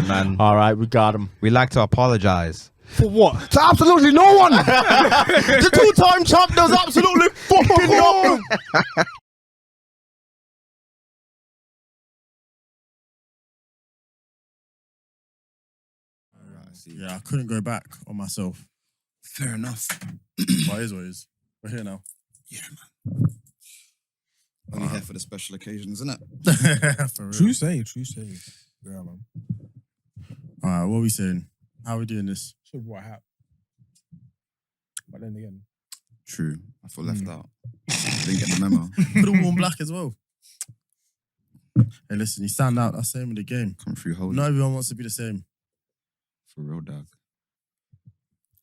man. All right, we got him. We like to apologize. For what? To absolutely no one. The two-time champ does absolutely fucking nothing. Yeah, I couldn't go back on myself. Fair enough. But it is what it is. We're here now. Yeah, man. Only here for the special occasions, isn't it? For real. True say. Yeah, man. All right, what are we saying? How are we doing this? So what happened? But then again, True. I feel left out. Didn't get the memo. Put them on black as well. Hey, listen, you stand out. That's the same in the game. Come through holy. Not everyone wants to be the same. For real, dog.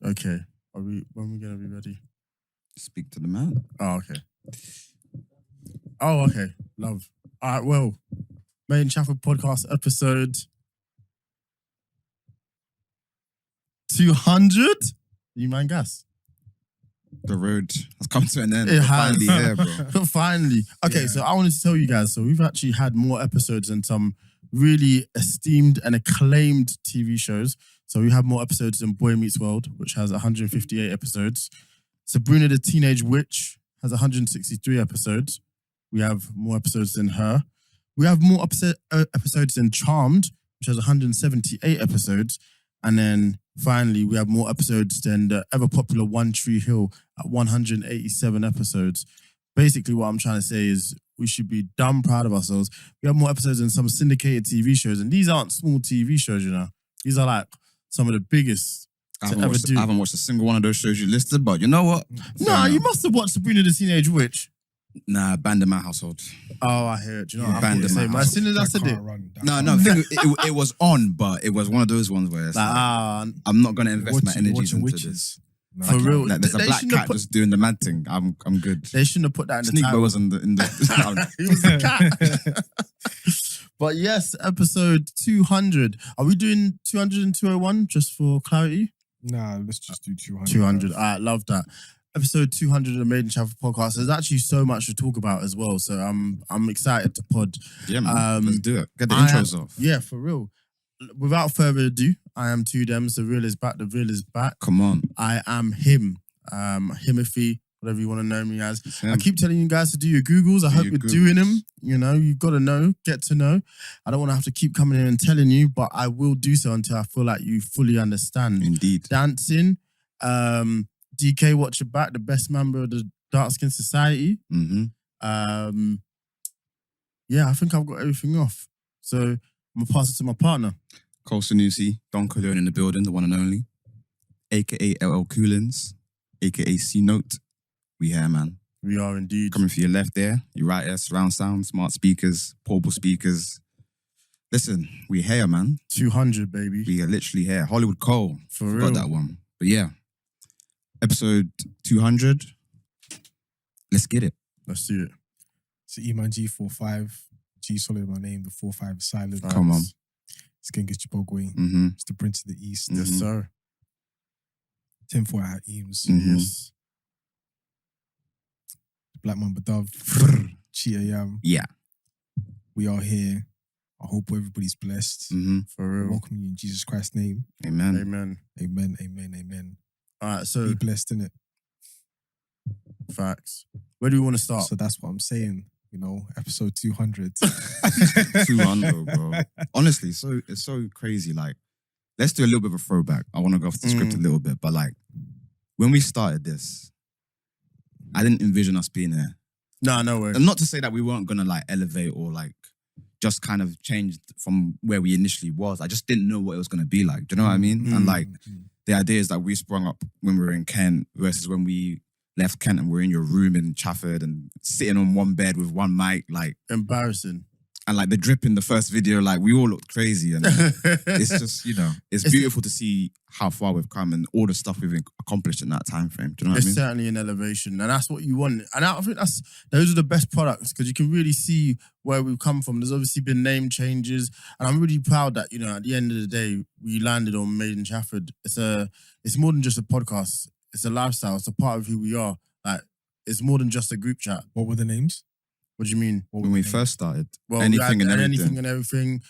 Okay. When are we going to be ready? Speak to the man. Oh, okay. Oh, okay. Love. All right, well, Made in Chafford podcast episode 200. You man gas? The road has come to an end. It We're has. finally here, bro. Finally. Okay, so I wanted to tell you guys, so we've actually had more episodes than some really esteemed and acclaimed TV shows. So we have more episodes than Boy Meets World, which has 158 episodes. Sabrina the Teenage Witch has 163 episodes. We have more episodes than her. We have more episodes than Charmed, which has 178 episodes. And then finally, we have more episodes than the ever popular One Tree Hill at 187 episodes. Basically, what I'm trying to say is we should be dumb proud of ourselves. We have more episodes than some syndicated TV shows. And these aren't small TV shows, you know. These are like some of the biggest I to haven't, ever watched, do. I haven't watched a single one of those shows you listed, but you know what? Nah, you must have watched Sabrina the Teenage Witch. Nah, banned in my household. Oh, I hear it. Do you know what I Banned thought you in were my saying? As soon as I that said it, can't run. That No, can't no, run. it was on, but it was one of those ones where it's like, I'm not going to invest my energies into this. No, For I can't. real. Like, there's a They black shouldn't have cat put- just doing the mad thing. I'm good. they shouldn't have put that in the Sneak title. Boy was in the He was a cat. But yes, episode 200. Are we doing 200 and 201 just for clarity? Nah, let's just do 200. 200. I love that. Episode 200 of the Made in Chafford podcast. There's actually so much to talk about as well. So I'm excited to pod. Yeah, man. Let's do it. Get the I intros am- off. Yeah, for real. Without further ado, I am two Dems. The real is back. The real is back. Come on. I am him. Himothy, whatever you want to know me as. It's him. I keep telling you guys to do your Googles. I hope your you're doing Googles. them. You know, you got to know, get to know. I don't want to have to keep coming in and telling you, but I will do so until I feel like you fully understand. Indeed. Dancing, DK Watch Your Back, the best member of the Dark Skin Society. Mm-hmm. Yeah, I think I've got everything off. So I'm going to pass it to my partner. Cole Sanusi, Don Corleone in the building, the one and only. AKA LL Coolins, AKA C-Note. We here, man. We are indeed. Coming for your left there, your right there, surround sound, smart speakers, portable speakers. Listen, we here, man. 200, baby. We are literally here. Hollywood Cole. For Forgot real. that one. But yeah, episode 200. Let's get it. Let's do it. It's Eman G45. G solid my name. The 45 is silent. Come on. Skin gets Chibogwe. Mm-hmm. It's the Prince of the East. Yes, Mhm. sir. 10-4 out Eames. Mhm. Yes. Black Mamba Dove. Chia Yam. Yeah. We are here. I hope everybody's blessed. Mm-hmm. For real. Welcome you in Jesus Christ's name. Amen. Amen. Amen, amen, amen. All right, so Be blessed, innit? facts. Where do we want to start? So that's what I'm saying. You know, episode 200. 200, bro. Honestly, it's so crazy. Like, let's do a little bit of a throwback. I want to go off the script a little bit, but like, when we started this, I didn't envision us being here. No way. And not to say that we weren't gonna like elevate or like just kind of change from where we initially was. I just didn't know what it was gonna be like. Do you know what I mean? And like the ideas that we sprung up when we were in Kent versus when we left Kent and we're in your room in Chafford and sitting on one bed with one mic, like, Embarrassing. and like the drip in the first video, like we all looked crazy. And it's just, you know, it's beautiful to see how far we've come and all the stuff we've accomplished in that time frame. Do you know what It's I mean? certainly an elevation, and that's what you want. And I think those are the best products because you can really see where we've come from. There's obviously been name changes, and I'm really proud that, you know, at the end of the day, we landed on Made in Chafford. It's more than just a podcast. It's a lifestyle. It's a part of who we are. Like, it's more than just a group chat. What were the names? What do you mean? When we first started, Well, anything we had and everything. anything and everything.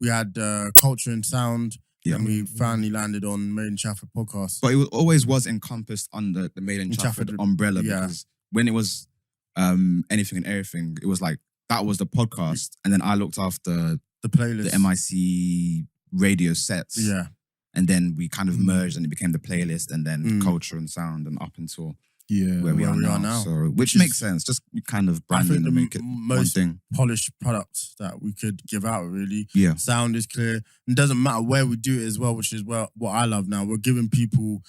we had Culture and Sound, Yeah. and we finally landed on Made in Chafford podcast. But it always was encompassed under the Made in Chafford Chafford, umbrella yeah. because when it was Anything and Everything, it was like that was the podcast, and then I looked after The playlist. the MIC radio sets. Yeah. And then we kind of merged and it became the playlist and then Mm. Culture and Sound and up until Yeah. where we are now. So, which Which is- makes sense. Just kind of I branding think the and make it one most thing. polished product that we could give out, really. Yeah. Sound is clear. It doesn't matter where we do it as well, which is what I love now. We're giving people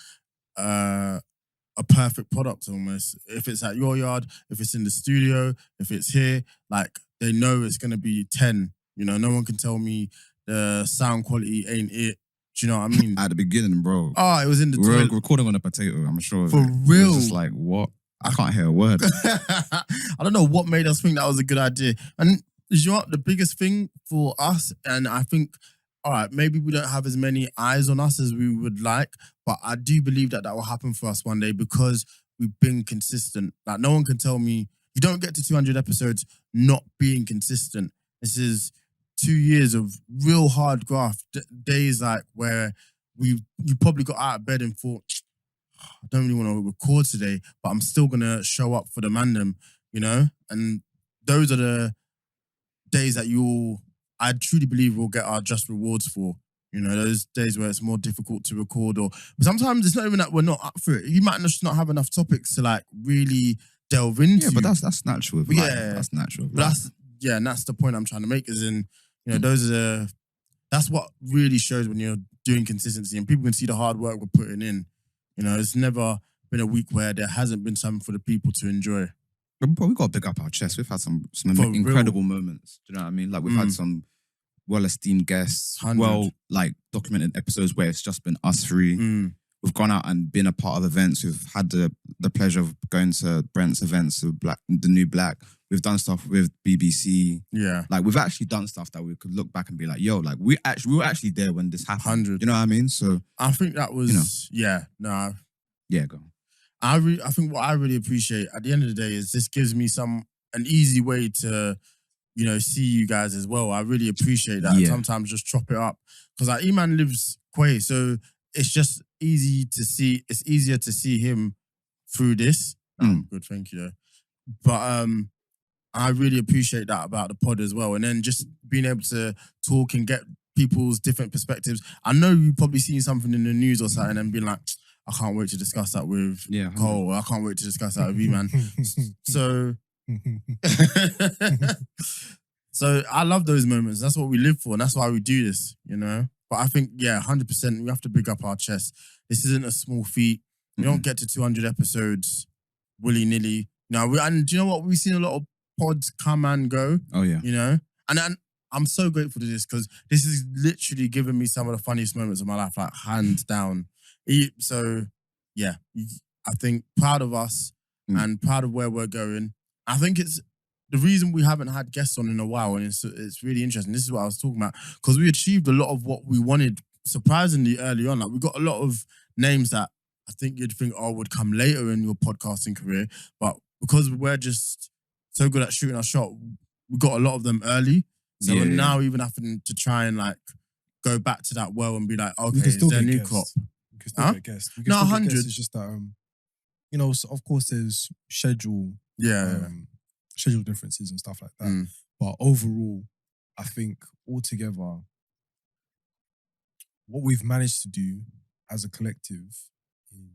a perfect product almost. If it's at your yard, if it's in the studio, if it's here, like they know it's going to be 10. You know, no one can tell me the sound quality ain't it. Do you know what I mean? At the beginning, bro. Oh, it was in the We were toilet. recording on a potato, I'm sure. of For it. It real. was just like, what? I can't hear a word. I don't know what made us think that was a good idea. And you know what? The biggest thing for us, and I think, all right, maybe we don't have as many eyes on us as we would like, but I do believe that will happen for us one day because we've been consistent. Like, no one can tell me, you don't get to 200 episodes not being consistent. This is 2 years of real hard graft. Days like where you probably got out of bed and thought, I don't really want to record today, but I'm still gonna show up for the mandem, you know? And those are the days that I truly believe we'll get our just rewards for. You know, those days where it's more difficult to record, but sometimes it's not even that we're not up for it. You might just not have enough topics to like really delve into. Yeah, but that's natural. With life. Yeah. That's natural. with But life. and that's the point I'm trying to make is in, you know, that's what really shows when you're doing consistency and people can see the hard work we're putting in. You know, it's never been a week where there hasn't been something for the people to enjoy. But we got to big up our chest. We've had some For incredible moments. Do you know what I mean? Like we've had some well-esteemed guests, 100. documented episodes where it's just been us three. Mm. We've gone out and been a part of events. We've had the pleasure of going to Brent's events with the New Black. We've done stuff with BBC. Yeah. Like we've actually done stuff that we could look back and be like, yo, like we were actually there when this happened. 100. You know what I mean? So I think that was, yeah, no. yeah, go. I think what I really appreciate at the end of the day is this gives me an easy way to, you know, see you guys as well. I really appreciate that. Yeah. Sometimes just chop it up because like Eman lives Quay, so it's just easy to see. It's easier to see him through this. Good, thank you. But I really appreciate that about the pod as well, and then just being able to talk and get people's different perspectives. I know you've probably seen something in the news or something and been like, I can't wait to discuss that with Cole. I can't wait to discuss that with Eman. So. So I love those moments. That's what we live for, and that's why we do this, you know. But I think, 100%, we have to big up our chest. This isn't a small feat. We don't get to 200 episodes willy nilly. And do you know what? We've seen a lot of pods come and go. Oh yeah. You know, and I'm so grateful to this because this is literally giving me some of the funniest moments of my life, like hands down. So yeah, I think proud of us and proud of where we're going. I think it's the reason we haven't had guests on in a while, and it's really interesting. This is what I was talking about because we achieved a lot of what we wanted surprisingly early on. Like we got a lot of names that I think you'd think would come later in your podcasting career, but because we're just so good at shooting our shot, we got a lot of them early. So we're now even having to try and like go back to that well and be like, okay, is there a new crop? We can still get guests. We can No, still get 100. guests. It's just that, you know, so of course there's schedule differences and stuff like that. But overall, I think altogether, what we've managed to do as a collective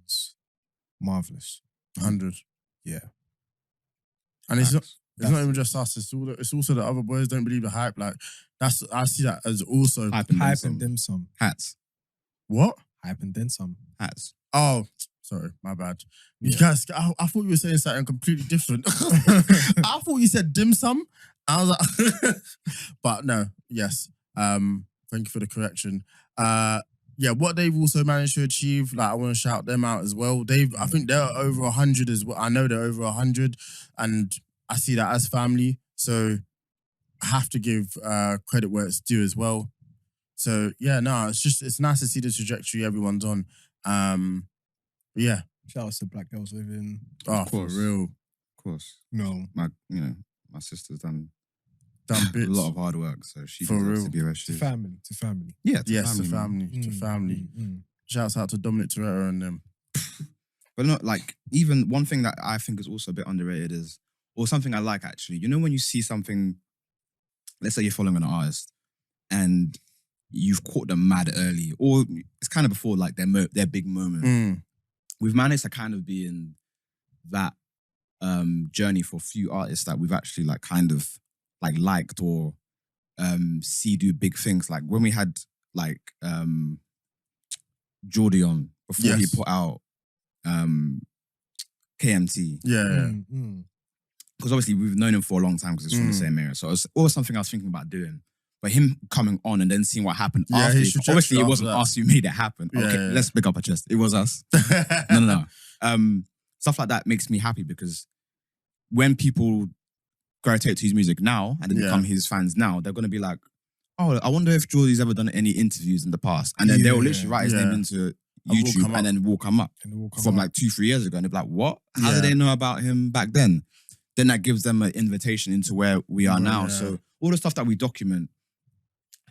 is marvelous. 100. Yeah. And it's not even just us. It's also the other boys don't believe the hype. Like I see that as also Hype and then some. Hats. What? Hype and then some. Hats. Oh, sorry, my bad. You Yeah. guys, I thought you were saying something completely different. I thought you said dim sum. I was like, but no, yes. Thank you for the correction. What they've also managed to achieve, like I want to shout them out as well. I think they're over 100 as well. I know they're over 100, and I see that as family. So I have to give credit where it's due as well. So it's nice to see the trajectory everyone's on. Yeah. Shout out to Black Girls Living. Oh, for real. Of course. No. My sister's done Done A bits. lot of hard work, so she For deserves real. to be where To she is. family, to family. Yeah, to Yes, family, to man. family. To family. Mm. Shouts out to Dominic Toretto and them. But not like, even one thing that I think is also a bit underrated is, or something I like actually, you know, when you see something, let's say you're following an artist and you've caught them mad early, or it's kind of before like their big moment. Mm. We've managed to kind of be in that journey for a few artists that we've actually like kind of like liked or see do big things. Like when we had like Geordie on before he Yes. put out KMT. Yeah. Because obviously we've known him for a long time because it's from the Mm. same area. So it's always something I was thinking about doing. But him coming on and then seeing what happened Yeah, after, his trajectory obviously it after wasn't that. us who made it happen. Yeah, Okay, yeah. let's pick up our chest. It was us. No. Stuff like that makes me happy because when people gravitate to his music now and then Yeah. become his fans now, they're going to be like, oh, I wonder if Geordie's ever done any interviews in the past. And then they'll literally write his name into will YouTube come up. and then will come up And it will come from out. like 2-3 years ago. And they'll be like, what? How Yeah. did they know about him back then? Then that gives them an invitation into where we are now. Yeah. So all the stuff that we document,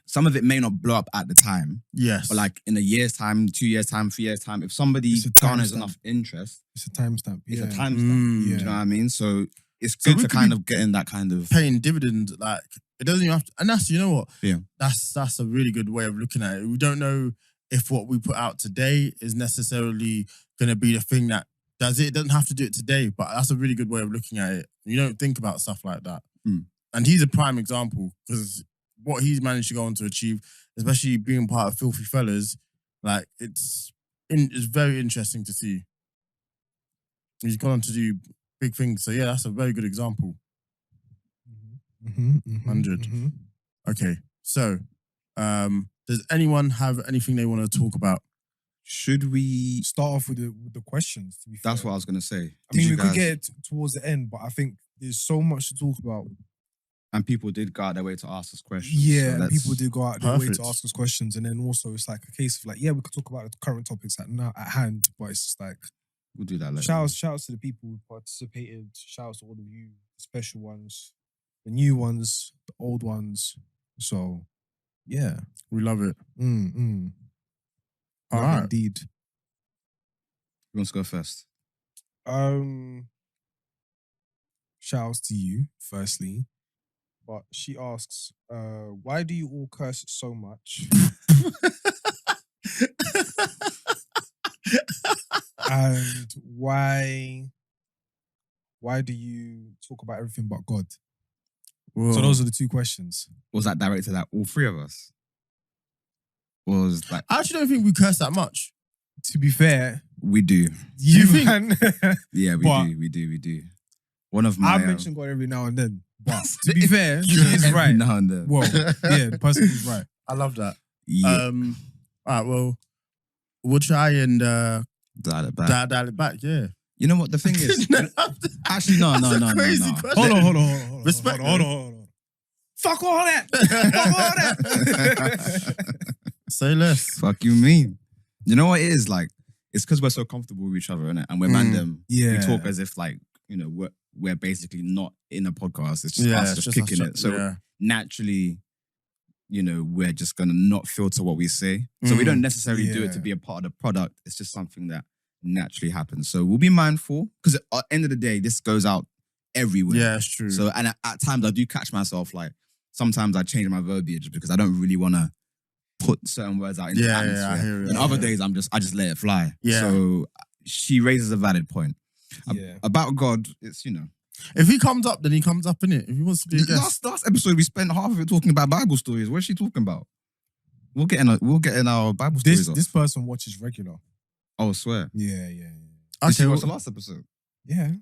some of it may not blow up at the time, Yes. but like in a year's time, 2 years' time, 3 years' time, if somebody It's a garners timestamp. enough interest, It's a timestamp. it's Yeah. a timestamp. Mm. Do you know what I mean? So it's So good we to could kind be of get in that kind of... paying dividends, like it doesn't even have to, and that's, you know what? Yeah. That's a really good way of looking at it. We don't know if what we put out today is necessarily gonna be the thing that does it. It doesn't have to do it today, but that's a really good way of looking at it. You don't think about stuff like that. Mm. And he's a prime example because what he's managed to go on to achieve, especially being part of Filthy Fellas, like it's very interesting to see. He's gone on to do big things. So yeah, that's a very good example. 100. Okay, so does anyone have anything they want to talk about? Should we... Start off with the questions. To be That's fair. what I was going to say. I mean, we could get it towards the end, but I think there's so much to talk about. And people did go out their way to ask us questions. Yeah, so and let's- people do go out their way Perfect. to ask us questions, and then also it's like a case of like, yeah, we could talk about the current topics at hand, but it's just like We'll do that later. shout outs to the people who participated. Shout outs to all of you, the special ones, the new ones, the old ones. So yeah, We love it. All Love right. indeed. Who wants to go first? Shout outs to you, firstly. But she asks, why do you all curse so much? And why do you talk about everything but God? Whoa. So those are the two questions. Was that directed at all three of us? Or was like... I actually don't think we curse that much. To be fair, We do. you think? man, Yeah, But- we do. One of my... I mention God every now and then. But to be fair, she is every right. now and then. Well, yeah, the person is right. I love that. Yeah. All right, well, we'll try and Dial it back. dial it back, yeah. You know what the thing is? Actually, no. That's a crazy question. Hold on. Respect, Hold on. Fuck all that. Fuck all that. Say less. Fuck you mean? You know what it is? Like, it's because we're so comfortable with each other, innit? And we're mandem. Yeah. We talk as if like, you know, we're basically not in a podcast. It's just Yeah, us it's just just kicking us, it. So yeah. naturally, you know, we're just gonna not filter what we say. So we don't necessarily do it to Yeah. be a part of the product. It's just something that naturally happens. So we'll be mindful because at the end of the day, this goes out everywhere. Yeah, it's true. So and at times I do catch myself like sometimes I change my verbiage because I don't really want to put certain words out in the Yeah, atmosphere. I hear it. And other days I just let it fly. Yeah. So she raises a valid point. Yeah. About God, it's, you know. If he comes up, then he comes up, innit? If he wants to be a guest. Last episode we spent half of it talking about Bible stories. What's she talking about? We'll get in our Bible stories. This person watches regular. Oh, I swear. Yeah. Did she Okay, watch well, the last episode? Yeah.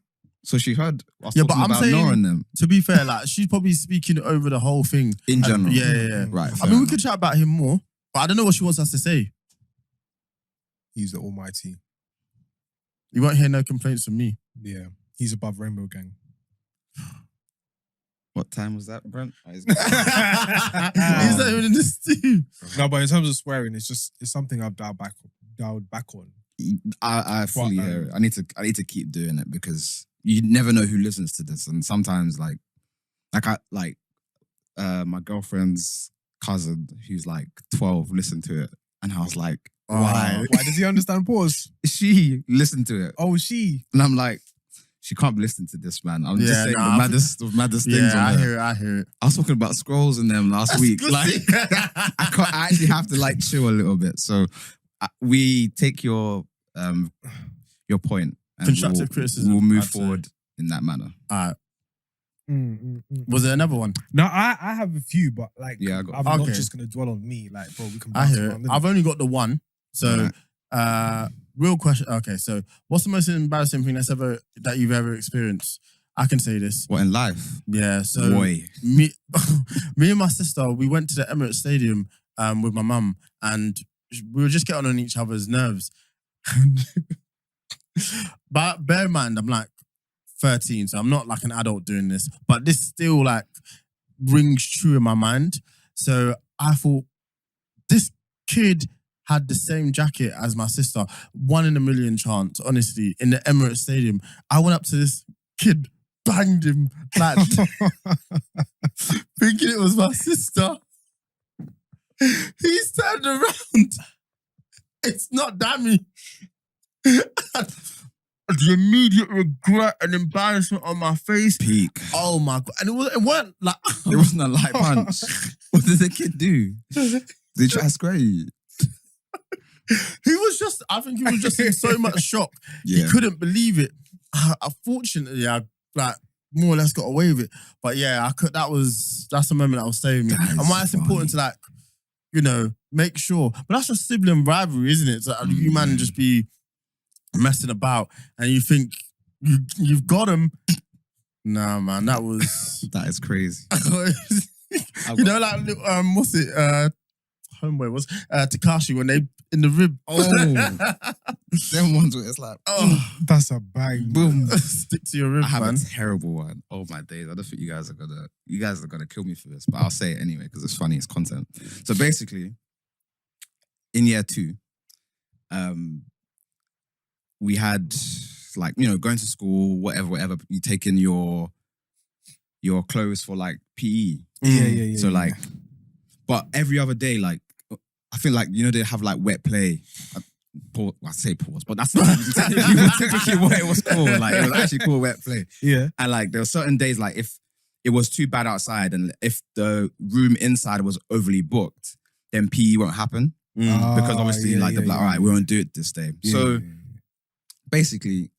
So she heard us Yeah, but talking I'm about saying- Noah and them to be fair, like she's probably speaking over the whole thing. in general. Yeah. Right. I mean, we could chat about him more, but I don't know what she wants us to say. He's the Almighty. You won't hear no complaints from me. Yeah. He's above Rainbow Gang. What time was that, Brent? Oh, he's- He's not even in the stew. No, but in terms of swearing, it's something I've dialed back on. I fully hear it. I need to keep doing it because you never know who listens to this, and sometimes like my girlfriend's cousin, who's like 12, listened to it, and I was like, Oh. why? Why does he understand pause? She listened to it, Oh, she. and I'm like, she can't be listening to this, man. I'm just Yeah, saying nah, the maddest things Yeah, on I there. hear it. I hear it. I was talking about scrolls in them last week. good. Like, I actually have to like chill a little bit. So we take your point and Constructive criticism, We'll move I'd say. forward in that manner. All right. Was there another one? No, I have a few, but like, Yeah, I got- I'm not Okay. just gonna dwell on me. Like, bro, we can. I bounce hear it. around, innit? I've only got the one. So, real question. Okay, so what's the most embarrassing thing that you've ever experienced? I can say this. What in life? Yeah. So Boy. me and my sister, we went to the Emirates Stadium with my mum, and we were just getting on each other's nerves. But bear in mind, I'm like 13, so I'm not like an adult doing this, but this still like rings true in my mind. So I thought this kid had the same jacket as my sister. 1 in a million chance, honestly, in the Emirates Stadium. I went up to this kid, banged him, like, thinking it was my sister. He's turned around. It's not Dammy. The immediate regret and embarrassment on my face. Peak. Oh my God. And it weren't like... It wasn't a light punch. What did the kid do? Did he try to square you? I think he was just in so much shock. Yeah. He couldn't believe it. Fortunately, I like more or less got away with it. But yeah, that's a moment that will stay with me. That is And why it's important to like, you know, make sure. But that's just sibling rivalry, isn't it? So you man just be messing about and you think you've got him. Nah, man, that was That is crazy. you know, like what's it? Homeboy was Takashi when they in the rib. Oh, them ones where it's like, Oh, That's a bang. boom. stick to your rib, I have man. a terrible one. Oh my days! I don't think you guys are gonna kill me for this, but I'll say it anyway because it's funny. It's content. So basically, in year 2, we had like going to school, whatever. You take in your clothes for like PE. Yeah. So like, but every other day, like I feel like they have like wet play. I say pause, but that's not technically what it was called. Like it was actually called wet play. Yeah. And like there were certain days like if it was too bad outside and if the room inside was overly booked, then PE won't happen because obviously they're like, all right, we won't do it this day. So basically,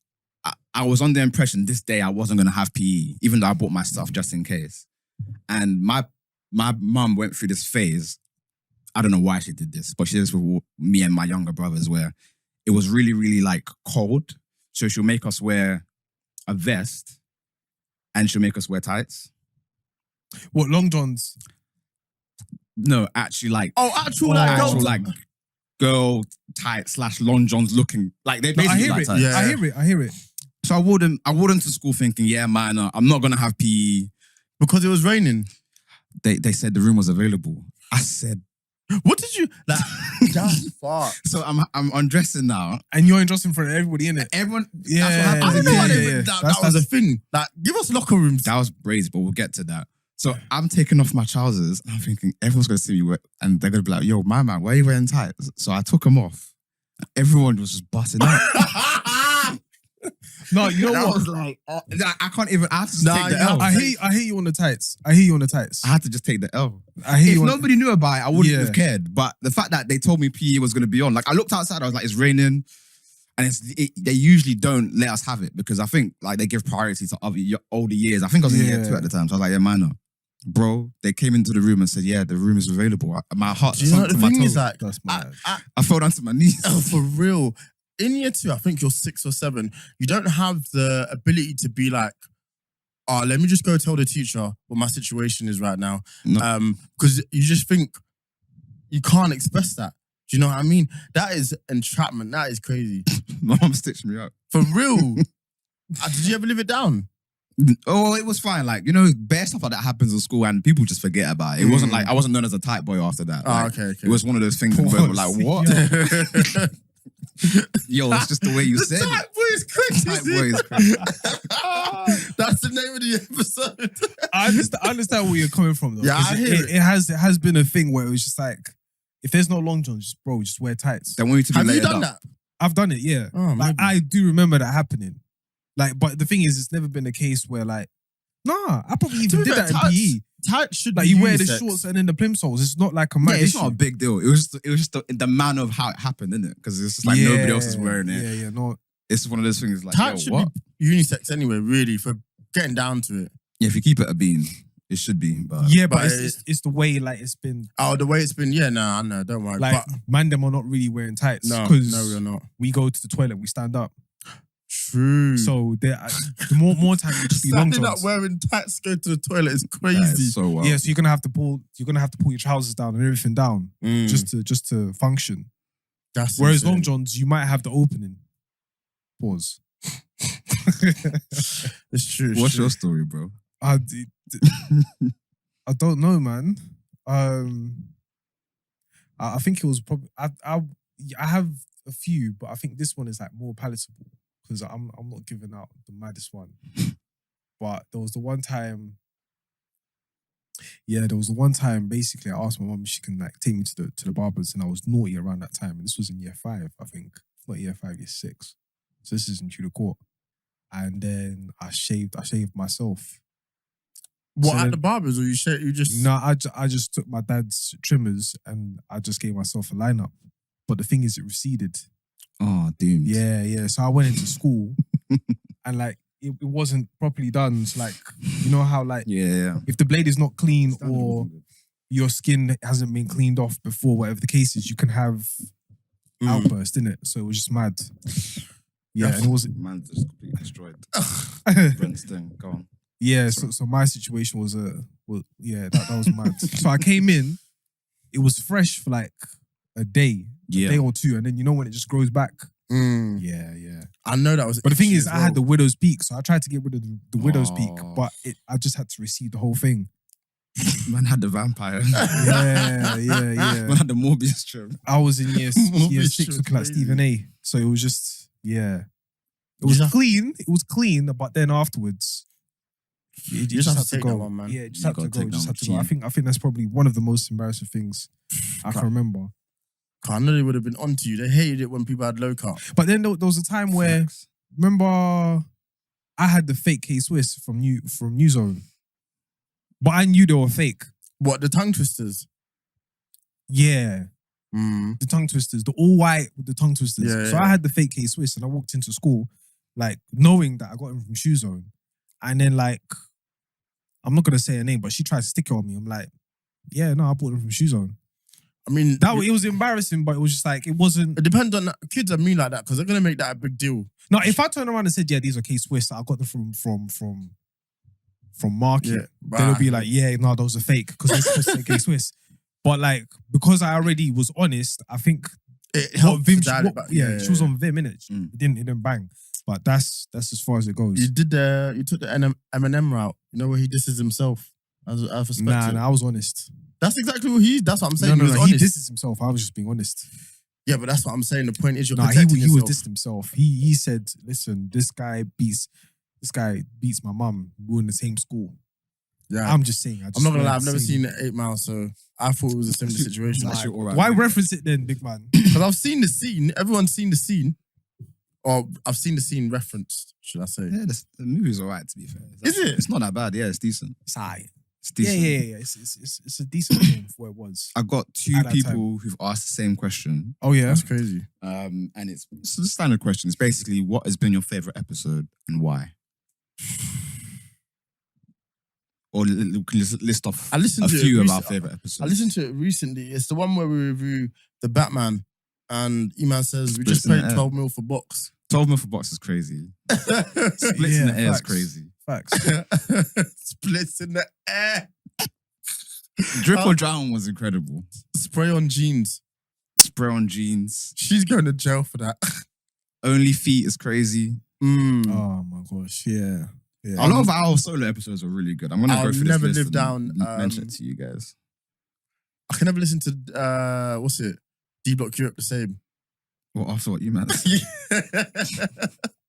I was on the impression this day I wasn't gonna have PE, even though I bought my stuff just in case. And my mum went through this phase. I don't know why she did this, but she did this with me and my younger brothers where it was really, really like cold. So she'll make us wear a vest and she'll make us wear tights. What, long johns? No, actually like actual girl tights / long johns looking like they No, I basically hear like it. tights. Yeah. I hear it. So I wore them to school thinking, yeah, man, I'm not gonna have PE. Because it was raining. They said the room was available. I said, What did you like? That's fuck. so I'm undressing now. And you're undressing in front of everybody, innit? Everyone, Yeah. that's what I happens. don't know why they yeah. that was a thing. Like, give us locker rooms. That was brazy, but we'll get to that. So I'm taking off my trousers and I'm thinking everyone's gonna see me and they're gonna be like, yo, my man, why are you wearing tights? So I took them off. Everyone was just busting up. No, you know And I what? was like, I can't even. I have to just take the L. I hear you on the tights. I hear you on the tights. I had to just take the L. I hear If you on nobody knew about it, I wouldn't Yeah. have cared. But the fact that they told me PE was going to be on, like I looked outside, I was like, it's raining. And they usually don't let us have it because I think like they give priority to older years. I think I was in year 2 at the time. So I was like, yeah, man, bro, they came into the room and said, yeah, the room is available. My heart Do you know sunk what the to my thing toes. is like? That's mad. I fell down to my knees. Oh, for real. In year 2, I think you're 6 or 7. You don't have the ability to be like, oh, let me just go tell the teacher what my situation is right now. No. Because you just think you can't express that. Do you know what I mean? That is entrapment. That is crazy. My mom stitched me up. For real. Did you ever live it down? Oh, it was fine. Like, bare stuff like that happens in school and people just forget about it. It wasn't like, I wasn't known as a tight boy after that. Oh, Like, okay. It was one of those things where we're like, what? Yo, it's just the way you said Tight it. boys cringe. Tight boys cringe. That's the name of the episode. I understand where you're coming from though. Yeah, 'cause I hear it has been a thing where it was just like, if there's no long johns, just wear tights. They want you to be Have you layered done up. that? I've done it, yeah. Oh, Like maybe. I do remember that happening. Like, but the thing is, it's never been a case where like, nah, I probably even To be did fair, that in tights- PE. Tight should Like be you wear the unisex. shorts and then the plimsolls. It's not like a Yeah, mad it's issue. not a big deal. It was just the manner of how it happened, isn't it? Because it's just like nobody else is wearing it. Yeah, no. It's one of those things like, Tight yo, should what? be unisex anyway, really, for getting down to it. Yeah, if you keep it a bean, it should be. But Yeah, but but it's the way like it's been. Oh, the way it's been, yeah, I know, don't worry. Like but man, them are not really wearing tights no, because we're not. we go to the toilet, we stand up. True. So the more time you just be long Standing up johns. wearing tights to go to the toilet is that crazy. is so wild. Yeah, so you're gonna have to pull your trousers down and everything down Mm, just to function. that's Whereas insane. long johns, you might have the opening. Pause. It's true. it's What's true. your story, bro? I don't know, man. I think it was probably I have a few, but I think this one is like more palatable because I'm not giving out the maddest one. But there was the one time. Yeah, there was the one time. Basically, I asked my mum if she can like take me to the barbers, and I was naughty around that time. And this was in year 5, I think, not year 5, year 6. So this is in Tudor Court, and then I shaved myself. What, So at then- the barbers or you just... No, I just took my dad's trimmers and I just gave myself a lineup. But the thing is, it receded. Oh, doomed. Yeah. So I went into school and like it wasn't properly done. So like, you know how like Yeah. if the blade is not clean or your skin hasn't been cleaned off before, whatever the case is, you can have outburst in it. So it was just mad. Yeah, and it was Man just completely destroyed. Brent's thing. Go on. yeah. So my situation was that was mad. So I came in, it was fresh for like a day or two, and then you know when it just grows back. Mm. Yeah. I know that was... But the thing itchy is, as I had the well. widow's peak, so I tried to get rid of the widow's peak, Oh. but I just had to receive the whole thing. Man had the vampire. Yeah. Man had the Morbius trim. I was in year Morbius 6 was looking like crazy. Stephen A. So it was just It was Yeah. clean. It was clean, but then afterwards, you just had to take go. that one, man. Yeah, just You had to gotta go. take Just that had to one. go. I think that's probably one of the most embarrassing things I can remember. I know they would have been onto you. They hated it when people had low cut. But then there was a time where remember I had the fake K-Swiss from New Zone, but I knew they were fake. What, the tongue twisters? Yeah, Mm. the tongue twisters, the all white with the tongue twisters. Yeah, So yeah. I had the fake K-Swiss, and I walked into school like knowing that I got them from Shoe Zone, and then like I'm not gonna say her name, but she tried to stick it on me. I'm like, yeah, no, I bought them from Shoe Zone. I mean, It was embarrassing, but it was just like it wasn't. it depends on... Kids are mean like that because they're going to make that a big deal. No, if I turn around and said, yeah, these are K-Swiss, I got them from Market, Yeah. then it'll be like, yeah, no, those are fake because they're supposed to say K-Swiss. But like, because I already was honest, I think It what helps Vim, to dial it back. she was on Vim, innit? Mm. It didn't bang. But that's as far as it goes. You took the Eminem route. You know where he disses himself. I respect Nah, it. I was honest. That's exactly what that's what I'm saying. No, he was he honest. disses himself. I was just being honest. Yeah, but that's what I'm saying. The point is you're Nah, he protecting was yourself. dissed himself. He said, listen, this guy beats my mum. We're in the same school. Yeah. I'm just saying. I'm not gonna lie, I've never seen 8 Mile, so I thought it was a similar situation. That's all right. Why reference it then, big man? Because I've seen the scene, everyone's seen the scene, or I've seen the scene referenced, should I say? Yeah, the movie's alright to be fair. Is it? It's not that bad. Yeah, it's decent. It's alright. It's Yeah. decent. It's a decent film for what it was. I got 2 At that people who've asked the same question. Oh yeah. That's crazy. And it's a standard question. It's basically, what has been your favorite episode and why? Or we can just list off I listened a to it few of our recent- favorite episodes. I listened to it recently. It's the one where we review the Batman, and Eman says we just Splits in the paid air. 12 mil for box. 12 mil for box is crazy. Splits in the air is facts. crazy. Facts. Splits in the air. Drip or Drown was incredible. Spray on jeans. Spray on jeans. She's going to jail for that. Only Feet is crazy. Oh my gosh. Yeah. A lot of our solo episodes are really good. I'm gonna I'll go through this never list live and down, mention it to you guys. I can never listen to what's it? D Block Europe the same. Well, after what you meant.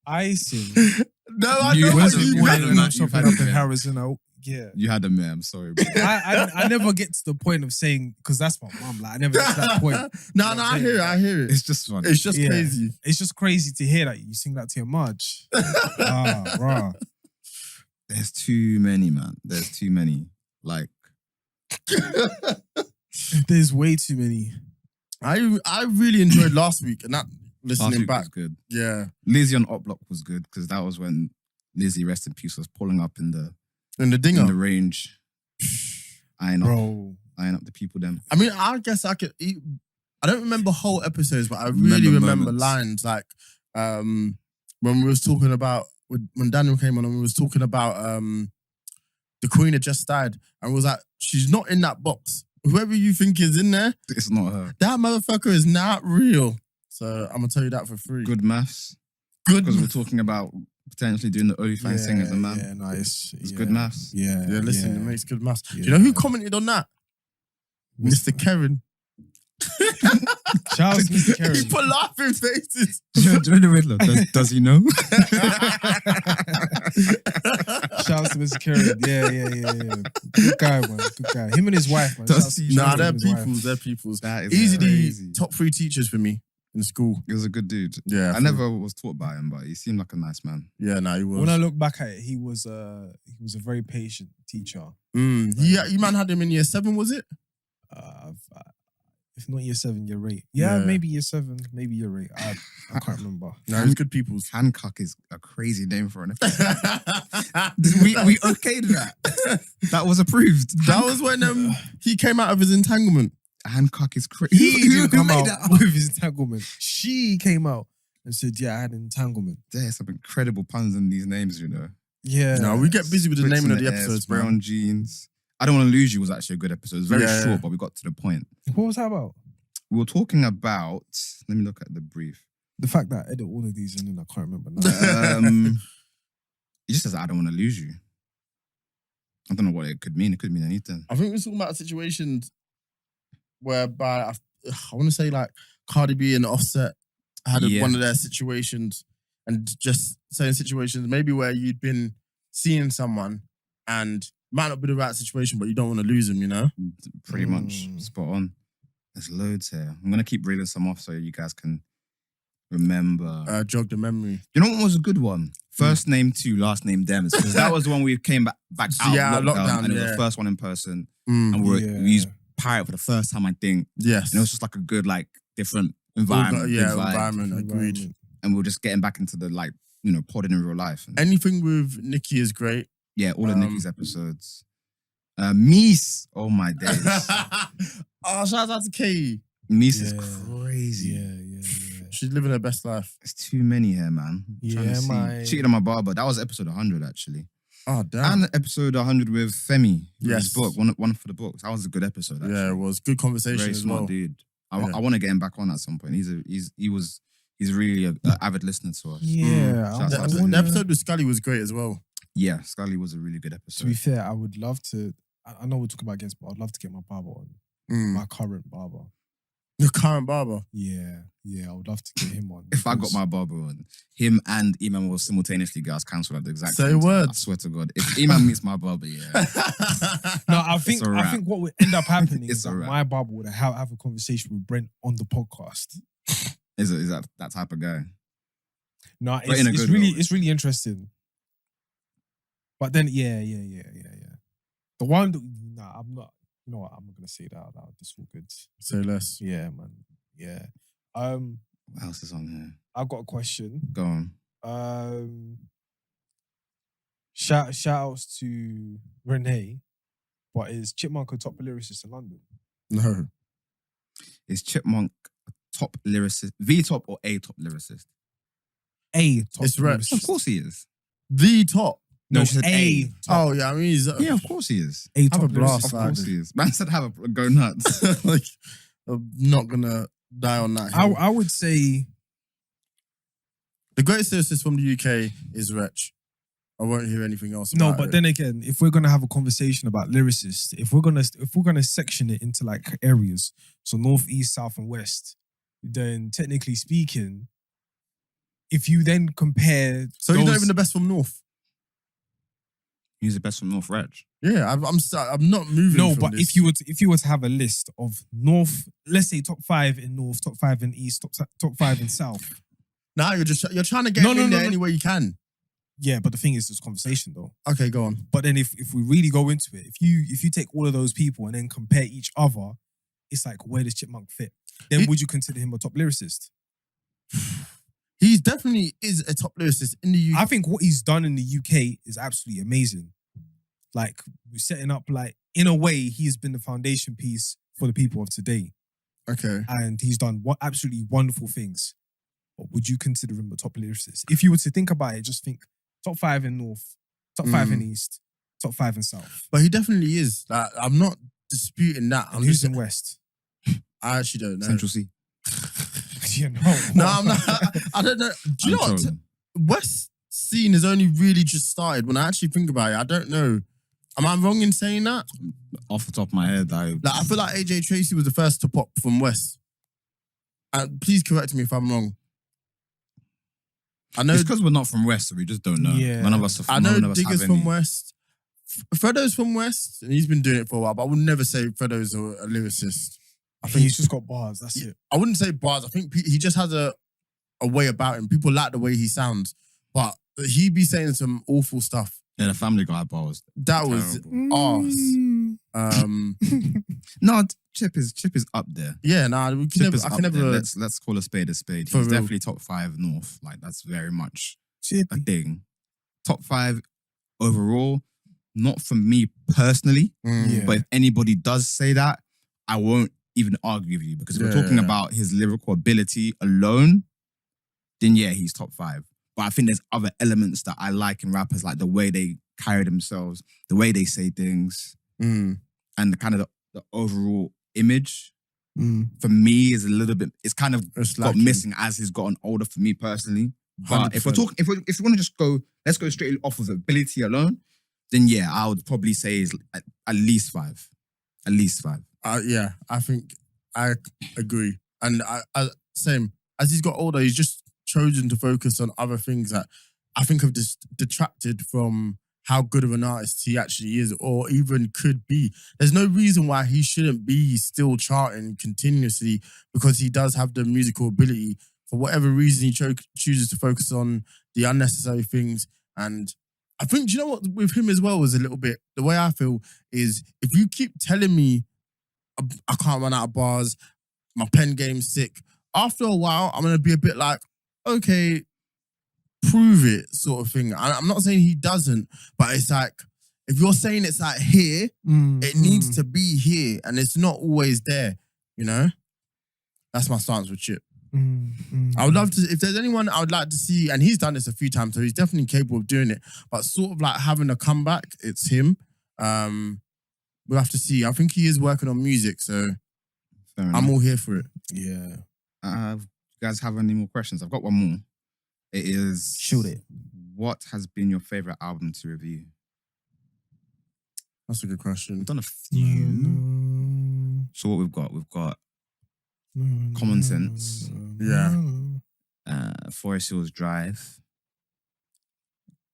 Icing. No, I You know what wasn't you one meant. of When them. I'm shopping had up it, in yeah. Harrison, yeah. You had a man. I'm sorry, bro. I never get to the point of saying, because that's my mum. Like I never get to that point. No, I hear it. I hear it. It's just fun. It's just Yeah. crazy. It's just crazy to hear that you sing that to your Marge. Rah. There's too many, man. There's too many. Like, There's way too many. I really enjoyed last week, and that last listening week back. was good. Yeah, Lizzie on Up Block was good because that was when Lizzie, rest in peace, was pulling up in the in the dinger. range, eyeing Bro. up the people. Them. I mean, I guess I could. I don't remember whole episodes, but I really remember moments. lines like when we was talking about when Daniel came on and we was talking about the Queen had just died, and we was like, she's not in that box. Whoever you think is in there, It's not her. that motherfucker is not real. So I'm gonna tell you that for free. Good maths. Good. Because we're talking about potentially doing the OnlyFans thing as a man. Yeah, nice. It's good maths. Yeah. Yeah, listen, it makes good maths. Yeah. Do you know who commented on that? Mr. Kevin. Shout out to Mr. Kerry. He put laughing faces. Do you know the Riddler? Does he know? Shout out to Mr. Kerry. Yeah. Good guy, man. Good guy. Him and his wife, man. Does he? Nah, Shout out to they're him and his wife. peoples. They're peoples. That is Easily crazy. top 3 teachers for me in school. He was a good dude. Yeah, I never was taught by him, but he seemed like a nice man. Yeah, he was. When I look back at it, he was a very patient teacher. You man had him in year 7, was it? If not year 7, year 8. Yeah, Yeah. maybe year 7, maybe year 8. I can't remember. No, he's good peoples. Hancock is a crazy name for an episode. we okayed that. That was approved. That was when he came out of his entanglement. Hancock is crazy. He didn't come made out that up? with his entanglement. She came out and said, yeah, I had an entanglement. There's some incredible puns in these names, you know. Yeah. No, we get busy with the Bricks naming in of the air, episodes, Spray man. on jeans. I Don't Want to Lose You was actually a good episode. It was very Yeah. short, but we got to the point. What was that about? We were talking about, let me look at the brief. The fact that I edit all of these and then I can't remember now. It just says, I don't want to lose you. I don't know what it could mean. It could mean anything. I think we're talking about situations whereby I want to say like Cardi B and Offset had Yeah. one of their situations, and just saying situations maybe where you'd been seeing someone and might not be the right situation, but you don't want to lose them, you know? Pretty much spot on. There's loads here. I'm going to keep reeling some off so you guys can remember. Jog the memory. You know what was a good one? First name to last name Dems. Because that was the one we came back out Yeah, of lockdown, and it was yeah. the first one in person. Mm. And we used Pirate for the first time, I think. Yes. And it was just like a good, like, different environment. Yeah, good vibe. environment. Agreed. And we are just getting back into the, like, you know, podding in real life. And, Anything with Nikki is great. yeah, all of Nikki's episodes. Mies. Oh, my days. Oh, shout out to Katie. Mies is Yeah. crazy. Yeah. She's living her best life. There's too many here, man. I'm trying to Yeah, see. my- Cheated on my barber. That was episode 100, actually. Oh, damn. And episode 100 with Femi. Yes. His book. One for the books. That was a good episode, actually. Yeah, it was. Good conversation Very as smart well. dude. I Yeah. want to get him back on at some point. He's really an avid listener to us. Yeah. Shout out to The episode with Scully was great as well. Yeah, Scully was a really good To episode. be fair, I would love to. I know we're talking about against, but I'd love to get my barber on. My current barber. The current barber. Yeah, I would love to get him on. If I got because- my barber on, him and Eman will simultaneously get us cancelled at the exact Say same time. words. I swear to God. If Eman meets my barber, yeah. No, I think a wrap. what would end up happening It's is a that wrap. my barber would have a conversation with Brent on the podcast. Is that type of guy? No, But in a it's good really way. it's really interesting. But then yeah. The one, I'm not. You know what? I'm not gonna say that out loud. This is all good. Say less. Yeah, man. Yeah. What else is on here? I've got a question. Go on. Shout outs to Renee, but is Chipmunk a top lyricist in London? No. Is Chipmunk a top lyricist, the top or a top lyricist? A top It's Rex. lyricist. Of course he is. The top. No, she said a A. top. Oh, yeah. I mean, he's Yeah, of course he is. A have top a blast. Of lyricist. course he is. Man said have a go nuts. like, I'm not going to die on that hill. I would say The greatest lyricist from the UK is Wretch. I won't hear anything else no, about but it. then again, if we're gonna have a conversation about lyricists, if we're gonna section it into like areas, so north, east, south, and west, then technically speaking, if you then compare, So he's not even the best from North. He's the best from North Reg. Yeah, I'm not moving. No, from but this. if you were to have a list of North, let's say top 5 in North, top 5 in East, top 5 in South. Now you're trying to get him in there any way you can. Yeah, but the thing is, there's conversation though. Okay, go on. But then if we really go into it, if you take all of those people and then compare each other, it's like, where does Chipmunk fit? Then would you consider him a top lyricist? He definitely is a top lyricist in the UK. I think what he's done in the UK is absolutely amazing. Like, we're setting up, like, in a way, he's been the foundation piece for the people of today. Okay. And he's done absolutely wonderful things. But would you consider him a top lyricist? If you were to think about it, just think top 5 in North, top 5 in East, top 5 in South. But he definitely is. Like, I'm not disputing that. And who's in West? I actually don't know. Central C. You know. No, I'm not. I don't know. Do you know what? West scene has only really just started. When I actually think about it, I don't know. Am I wrong in saying that? Off the top of my head, I feel like AJ Tracy was the first to pop from West. Please correct me if I'm wrong. I know it's because we're not from West, so we just don't know. Yeah. None of us are from I know none of us Digger's have from any. West. Fredo's from West, and he's been doing it for a while, but I would never say Fredo's a lyricist. I think He's just got bars, that's it. I wouldn't say bars. I think he just has a way about him. People like the way he sounds, but he be saying some awful stuff. Yeah, the Family Guy bars. That was arse. No, Chip is up there. Yeah, nah, we can Chip never, is I up can there. never. Let's call a spade a spade. For He's real. definitely top 5 North. Like, that's very much Chippy. a thing. Top 5 overall, not for me personally. Yeah. But if anybody does say that, I won't even argue with you, because if we're talking Yeah. about his lyrical ability alone, then yeah, he's top 5. But I think there's other elements that I like in rappers, like the way they carry themselves, the way they say things, and the kind of the overall image. For me, is a little bit. It's kind of It's got lacking. missing as he's gotten older. For me personally, but if we're 100%. talking, if we want to just go, let's go straight off of ability alone. Then yeah, I would probably say is at least 5. At least 5. Yeah, I think I agree. And same. As he's got older, he's just chosen to focus on other things that I think have just detracted from how good of an artist he actually is, or even could be. There's no reason why he shouldn't be still charting continuously, because he does have the musical ability. For whatever reason, he chooses to focus on the unnecessary things. And I think, do you know what, with him as well is a little bit, the way I feel is, if you keep telling me I can't run out of bars, my pen game's sick, after a while, I'm going to be a bit like, okay, prove it, sort of thing. I'm not saying he doesn't, but it's like, if you're saying it's like here, it needs to be here, and it's not always there, you know? That's my stance with Chip. I would love to, if there's anyone I would like to see, and he's done this a few times, so he's definitely capable of doing it, but sort of like having a comeback, it's him. We'll have to see. I think he is working on music, so I'm all here for it. Yeah. You guys have any more questions? I've got one more. It is, Shoot it. what has been your favorite album to review? That's a good question. We've done a few. So what we've got Common Sense. Yeah. Forest Hills Drive.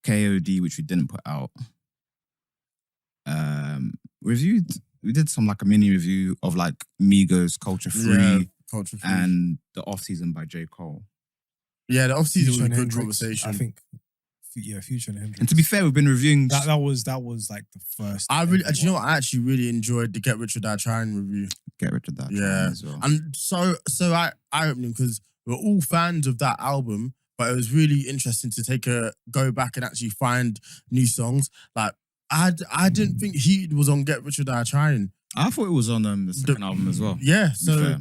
KOD, which we didn't put out. We did some like a mini review of like Migos, Culture Free, Yeah, Culture Free. and The Off Season by J. Cole. Yeah, the off-season was Future a and good Hendrix, conversation. I think. Yeah, Future and Hendrix. And to be fair, we've been reviewing. that was like the first. I really, do you know one. what? I actually really enjoyed the Get Rich or Die Trying review. Get rid of that. Yeah. As well. And so eye-opening, because we're all fans of that album, but it was really interesting to go back and actually find new songs. Like, I didn't think Heated was on Get Rich or Die Trying. I thought it was on the second album as well. Yeah, To be so fair.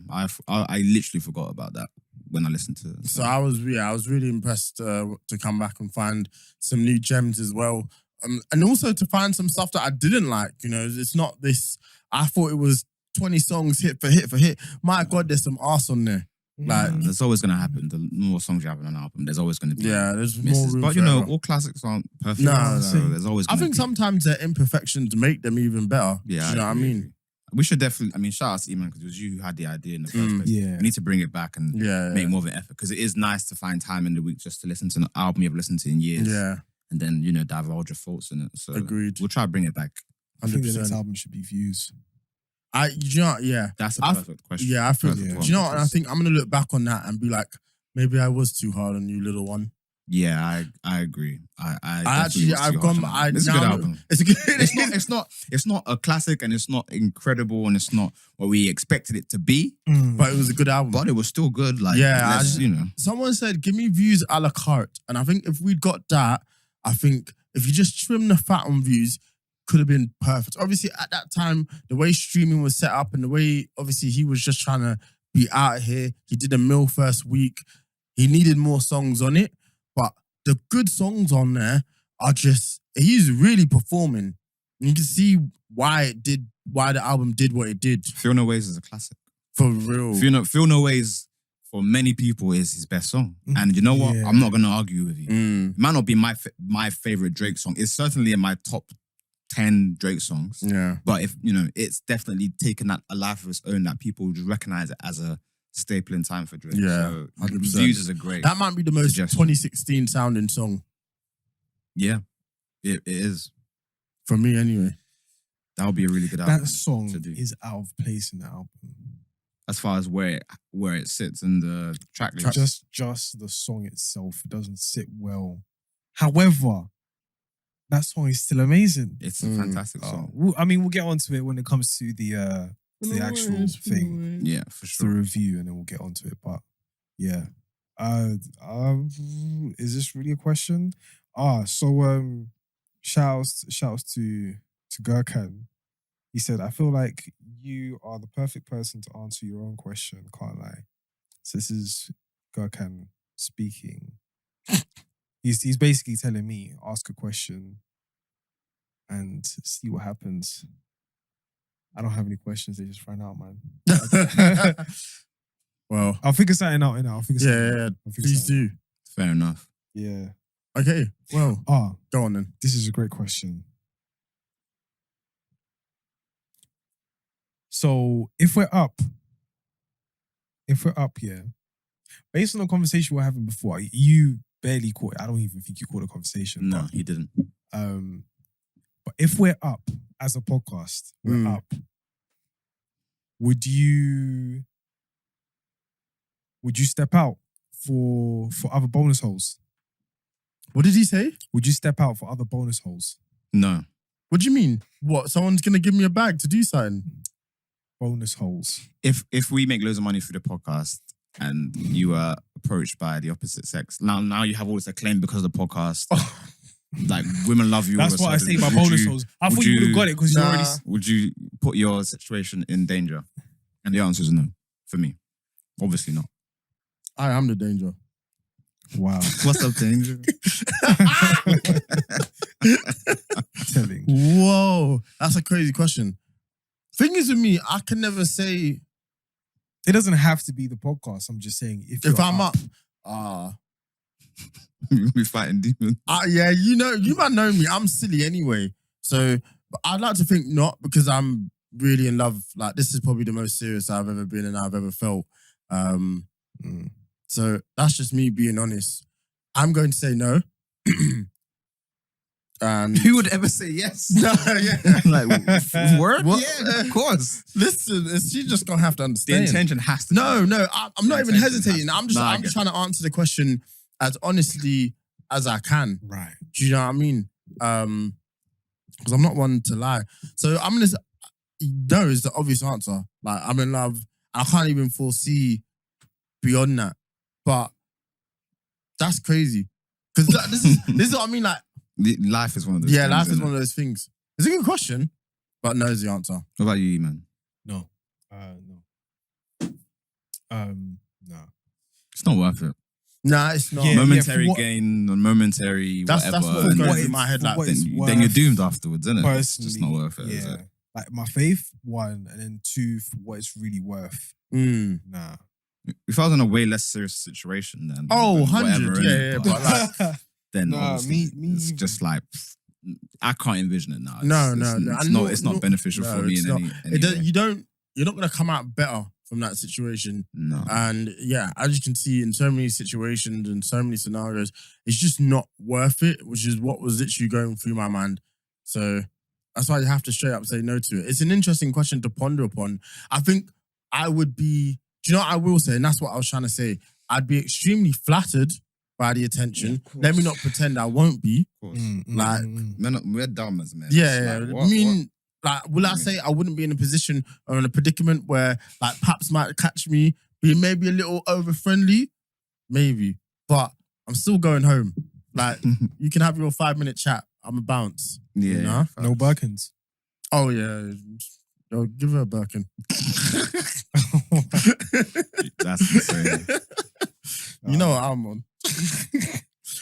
I literally forgot about that when I listened to it. so I was really impressed to come back and find some new gems as well. And also to find some stuff that I didn't like. You know, it's not this. I thought it was 20 songs hit for hit for hit. My God, there's some arse on there. Like, That's always going to happen. The more songs you have on an album, there's always going to be yeah, there's more misses. room. But for you know, error. all classics aren't perfect. No, so no. there's always. I Gonna think be. sometimes their imperfections make them even better. Yeah, Do you know what I agree. mean? We should definitely. I mean, shout out to Eman because it was you who had the idea in the first place. Yeah. We need to bring it back and Yeah. make more of an effort because it is nice to find time in the week just to listen to an album you haven't listened to in years. Yeah. And then divulge your thoughts in it. So Agreed. we'll try to bring it back. I think the next 100%. album should be Views. You know what? Yeah. That's a I- perfect question. Yeah, I feel. Perfect yeah. one, Do you know what? I because- think I'm gonna look back on that and be like, maybe I was too hard on you, little one. Yeah, I agree. I actually- definitely was I've too gone- harsh on it. I- It's a good now- album. It's a good. It's not a classic and it's not incredible and it's not what we expected it to be, but it was a good album. but it was still good. Like Yeah, let's, Someone said, "Give me Views a la carte," and I think if we'd got that, I think if you just trim the fat on Views, could have been perfect. Obviously, at that time, the way streaming was set up and the way obviously he was just trying to be out here. He did a mill first week. He needed more songs on it, but the good songs on there are just he's really performing. And you can see why the album did what it did Feel No Ways is a classic. for real. Feel No Ways for many people is his best song. And you know what? Yeah. I'm not gonna argue with you. Mm, It might not be my favorite Drake song. It's certainly in my top 10 Drake songs. yeah. But if it's definitely taken a life of its own that people just recognize it as a staple in time for Drake. Yeah, So 100%. Views is a great. That might be the most Suggestion. 2016 sounding song Yeah, it is. for me anyway. That would be a really good album. That song to do. is out of place in the album. As far as where it sits in the track list. Just the song itself doesn't sit well. However, that song is still amazing. It's a fantastic song. We'll get onto it when it comes to the actual thing, Yeah, for the sure. review, and then we'll get onto it. But yeah, is this really a question? Shouts to Gurkhan. He said, "I feel like you are the perfect person to answer your own question. Can't lie." So this is Gurkhan speaking. He's basically telling me, ask a question and see what happens. I don't have any questions. They just ran out, man. Well, I'll figure something out. I'll figure something out. yeah. I'll figure Please something do. Fair enough. out. Yeah. Okay. Well, go on then. This is a great question. So if we're up, yeah, based on the conversation we were having before, you barely caught it. I don't even think you caught the conversation. No, he didn't. But if we're up as a podcast, we're up. Would you step out for other bonus holes? What did he say? Would you step out for other bonus holes? No. What do you mean? What? Someone's gonna give me a bag to do something? Bonus holes. If we make loads of money through the podcast and you are approached by the opposite sex, now you have all this acclaim because of the podcast. Like women love you. That's all of a what I sudden. say about Would bonus you- holes. I would thought you would have you- got it because you Nah. already. Would you put your situation in danger? And the answer is no. For me, obviously not. I am the danger. Wow. What's up, danger? Telling. Whoa, that's a crazy question. Thing is with me, I can never say It doesn't have to be the podcast. I'm just saying if if you're I'm up. We fighting demons. Yeah, you might know me. I'm silly anyway. So, but I'd like to think not because I'm really in love. Like this is probably the most serious I've ever been and I've ever felt. So that's just me being honest. I'm going to say no. And Who would ever say yes? no, yeah. Like word? What? Yeah, of course. Listen, she's just gonna have to The understand. intention has to. be. No, I'm not The even intention hesitating. has- I'm just No, I I'm get trying to answer the question as honestly as I can. right. Do you know what I mean? Because I'm not one to lie. So I'm gonna say no is the obvious answer. Like I'm in love. I can't even foresee beyond that. But that's crazy. Because this is what I mean. Like Life is one of those. yeah, things, life is isn't one it? of those things. It's a good question, but no is the answer. What about you, man? No. No. No. It's not worth it. Nah, it's not. Yeah, Momentary for what- gain, momentary That's whatever. what and goes it's- in my head. for Like what then, it's then you're worth, doomed afterwards, isn't it? It's Personally, just not worth it, is yeah. it? Like my faith, one, and then two, for what it's really worth. Nah. If I was in a way less serious situation, then Oh, then 100. whatever, Yeah, innit? yeah, But but like, then Nah, obviously me it's either. just like I can't envision it now. It's not beneficial for me in any way. You're not gonna come out better from that situation. No. And yeah, as you can see in so many situations and so many scenarios, it's just not worth it, which is what was literally going through my mind. So that's why you have to straight up say no to it. It's an interesting question to ponder upon. I think I would be, do you know what I will say? And that's what I was trying to say. I'd be extremely flattered by the attention. Let me not pretend I won't be. Of course. We're dumb as men. Yeah, Like, I mean, like, will I say I wouldn't be in a position or in a predicament where like Paps might catch me being maybe a little over friendly? Maybe. But I'm still going home. Like, you can have your 5-minute chat. I'm a bounce. Yeah. You know? No Birkins. Oh, yeah. Yo, give her a Birkin. That's insane. You know what I'm on.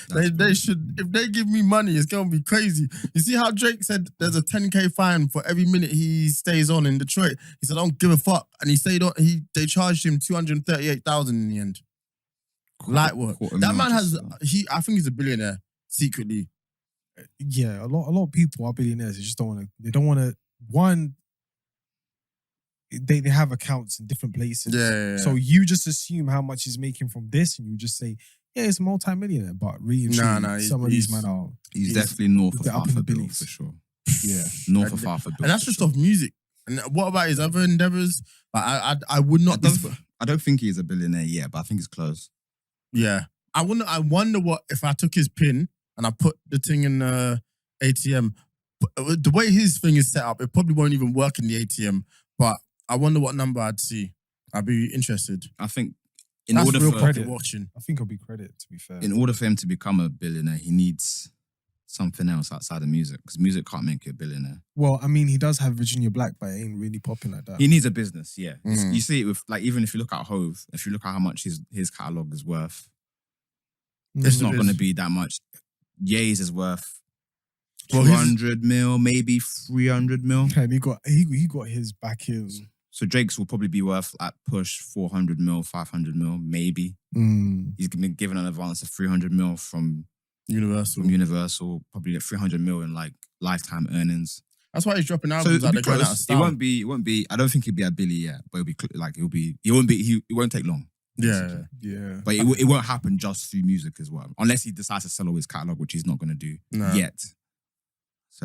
They should, if they give me money, it's gonna be crazy. You see how Drake said there's a 10K fine for every minute he stays on in Detroit? He said, I don't give a fuck. And he stayed on, they charged him 238,000 in the end. Light work. That man has, I think he's a billionaire, secretly. Yeah, a lot of people are billionaires. They just don't want to. They don't want to. One, they have accounts in different places. Yeah. So you just assume how much he's making from this, and you just say, "Yeah, it's a multi-millionaire." But really, some of these men are. He's definitely north of they're up half in a the bill billions. for sure. Yeah, North of half a bill. And that's just off music. And what about his other endeavors? Like, I would not. I don't think he's a billionaire yet, but I think he's close. Yeah. I wonder what if I took his pin and I put the thing in the ATM. The way his thing is set up, it probably won't even work in the ATM. But I wonder what number I'd see. I'd be interested. I think That's order real for pocket watching. I think it'll be credit. To be fair, in order for him to become a billionaire, he needs something else outside of music, because music can't make you a billionaire. well, I mean, he does have Virginia Black, but it ain't really popping like that. He needs a business, yeah. Mm. You see it with, like, even if you look at Hove, if you look at how much his catalogue is worth, it's not going to be that much. Ye's is worth 200 mil, maybe 300 mil. And he got his back in. So Drake's will probably be worth at push 400 mil, 500 mil, maybe. He's been given an advance of 300 mil from Universal, probably at 300 mil in like lifetime earnings. That's why he's dropping So albums. it'll Like be they're going out of close. style. It won't be. I don't think he'll be a Billy yet, but it won't take long. Yeah. Yeah. But it won't happen just through music as well, unless he decides to sell all his catalog, which he's not going to do yet.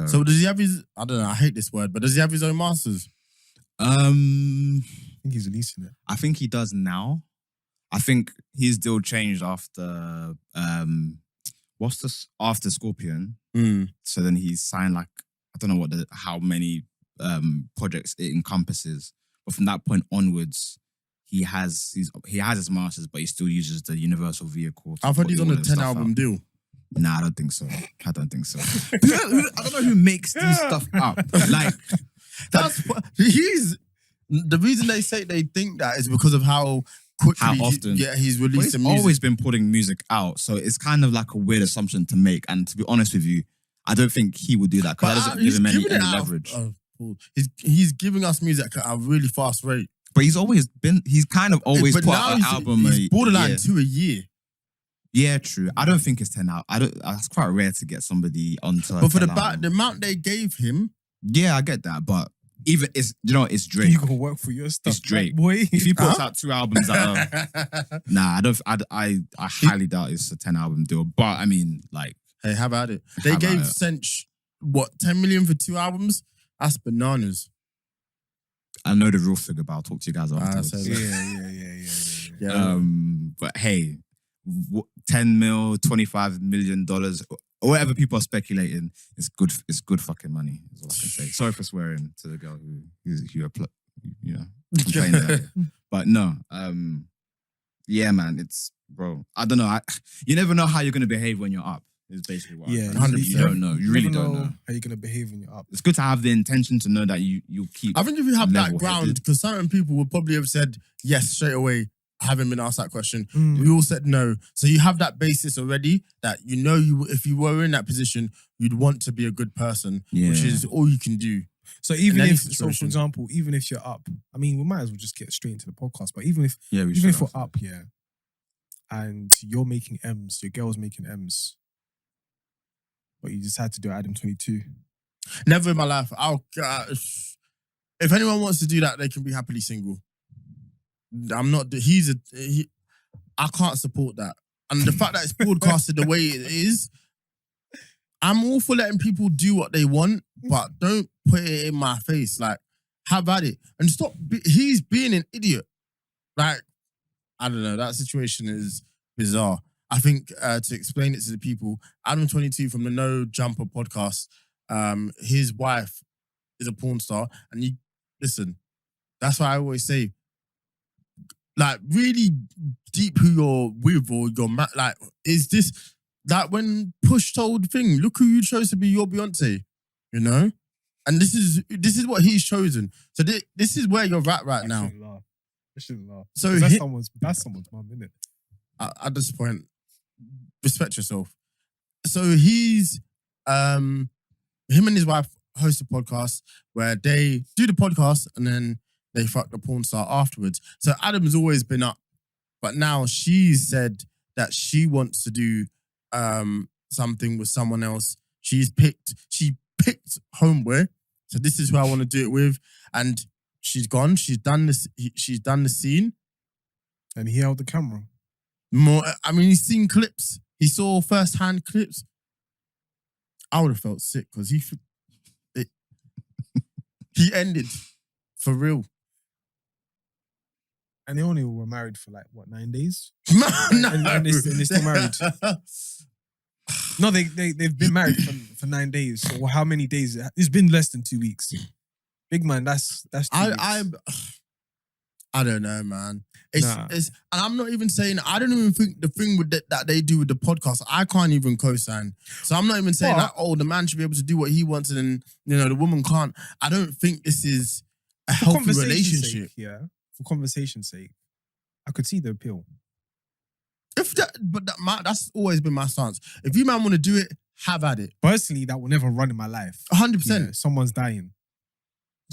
So does he have his? I don't know. I hate this word, but does he have his own masters? I think he's releasing it. I think he does now. I think his deal changed after after Scorpion. So then he signed like, I don't know how many projects it encompasses, but from that point onwards, he has his masters, but he still uses the Universal vehicle. I've heard he's on a 10-album deal. Nah, I don't think so. I don't know who makes this stuff up. Like, He's the reason they think that is because of how quickly how often he's But released he's the music. always been putting music out, so it's kind of like a weird assumption to make. And to be honest with you, I don't think he would do that, because that doesn't give him any leverage. He's giving us music at a really fast rate. But he's kind of always But put now out an album. He's borderline 2 a year. Yeah, true. I don't think it's 10 out. That's quite rare to get somebody onto. But for the 10 album. amount they gave him, yeah, I get that. But even it's Drake. You gonna work for your stuff, It's Drake. boy. If he puts out 2 albums, nah, I highly doubt it's a 10-album deal. But I mean, like, hey, how about it? They gave Sench what 10 million for 2 albums? That's bananas. I know the real figure, but I'll talk to you guys afterwards. Yeah. But hey, 10 mil, $25 million, or whatever people are speculating, it's good fucking money, is all I can say. Sorry for swearing to the girl who complained about it. But no, yeah, man, it's, bro, I don't know. You never know how you're going to behave when you're up, is basically what I'm trying to say. You don't know. You really don't know how you're gonna behave when you're up. It's good to have the intention to know that you'll keep. I think if you have that level-headed. ground, because certain people would probably have said yes straight away. I haven't been asked that question. Mm. We all said no. So you have that basis already that if you were in that position, you'd want to be a good person, which is all you can do. So even any if, so for situation. example, even if you're up, I mean, we might as well just get straight into the podcast. But even if Yeah, even if we're up, and you're making M's, your girl's making M's, But you decided to do Adam 22. Never in my life. If anyone wants to do that, they can be happily single. I'm not. I can't support that. And the fact that it's broadcasted the way it is, I'm all for letting people do what they want, but don't put it in my face. Like, have at it. And stop. He's being an idiot. Like, I don't know. That situation is bizarre. I think to explain it to the people, Adam 22 from the No Jumper podcast, his wife is a porn star. And you, listen, that's why I always say, like, really deep who you're with or you're like, is this like when Push told thing, look who you chose to be your Beyonce, you know? And this is what he's chosen. So this is where you're at now. I shouldn't laugh. So that's someone's mum, isn't it? At this point, respect yourself. So he's him and his wife host a podcast where they do the podcast and then they fuck the porn star afterwards. So Adam's always been up, but now she's said that she wants to do something with someone else. She picked Homeboy. So this is who I want to do it with. And she's gone. She's done this. She's done the scene. And he held the camera. He's seen clips. He saw first-hand clips. I would have felt sick because he ended for real. And they only were married for 9 days? No. And they're still married. No, they've been married for 9 days. So how many days? It's been less than 2 weeks. Big man, that's 2 weeks. I don't know, man. It's and I'm not even saying, I don't even think the thing with that they do with the podcast, I can't even co-sign. So I'm not even saying that, the man should be able to do what he wants and the woman can't. I don't think this is a healthy relationship. For conversation's sake, I could see the appeal. That's always been my stance. If you man want to do it, have at it. Personally, that will never run in my life. 100%. Yeah, someone's dying.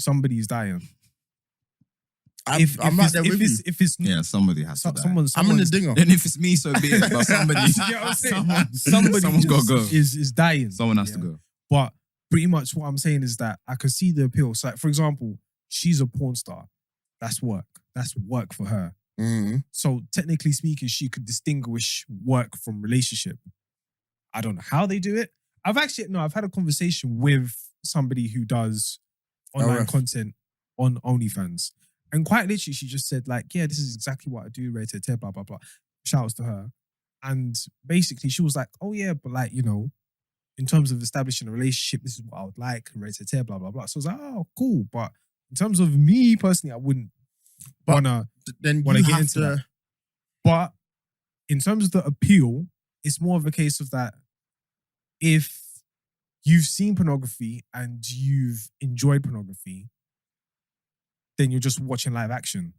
Somebody's dying. I'm right there with you. If it's somebody has to die. I'm in the dinger. And if it's me, so be it. But somebody, someone's got to go. Is dying. Someone has to go. But pretty much what I'm saying is that I could see the appeal. So, for example, she's a porn star. That's work. That's work for her. Mm-hmm. So technically speaking, she could distinguish work from relationship. I don't know how they do it. I've had a conversation with somebody who does online content on OnlyFans. And quite literally, she just said this is exactly what I do, blah, blah, blah. Shouts to her. And basically she was like, oh yeah, but in terms of establishing a relationship, this is what I would like, blah, blah, blah. So I was like, oh, cool. But in terms of me personally, I wouldn't want to get into that. But in terms of the appeal, it's more of a case of that if you've seen pornography and you've enjoyed pornography, then you're just watching live action.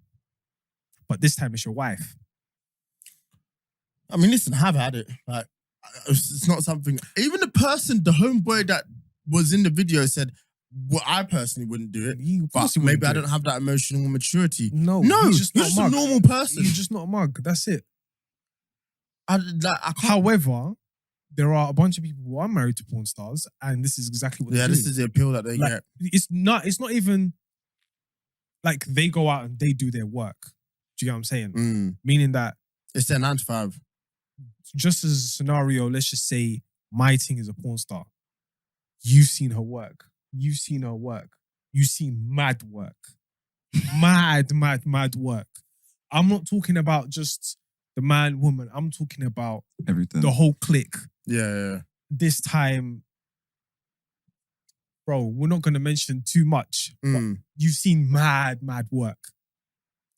But this time it's your wife. I mean, listen, have had it. It's not something... Even the homeboy that was in the video said, well, I personally wouldn't do it, but maybe I don't have that emotional maturity. No, he's just not a normal person. He's just not a mug. That's it. I can't... However, there are a bunch of people who are married to porn stars, and this is exactly what they do. This is the appeal that they get. It's not even they go out and they do their work. Do you get what I'm saying? Meaning that it's their 9 to 5. Just as a scenario, let's just say my thing is a porn star. You've seen her work. You've seen her work. You've seen mad work. Mad work. I'm not talking about just the man, woman. I'm talking about everything. The whole clique. Yeah. This time, bro, we're not going to mention too much. But you've seen mad work.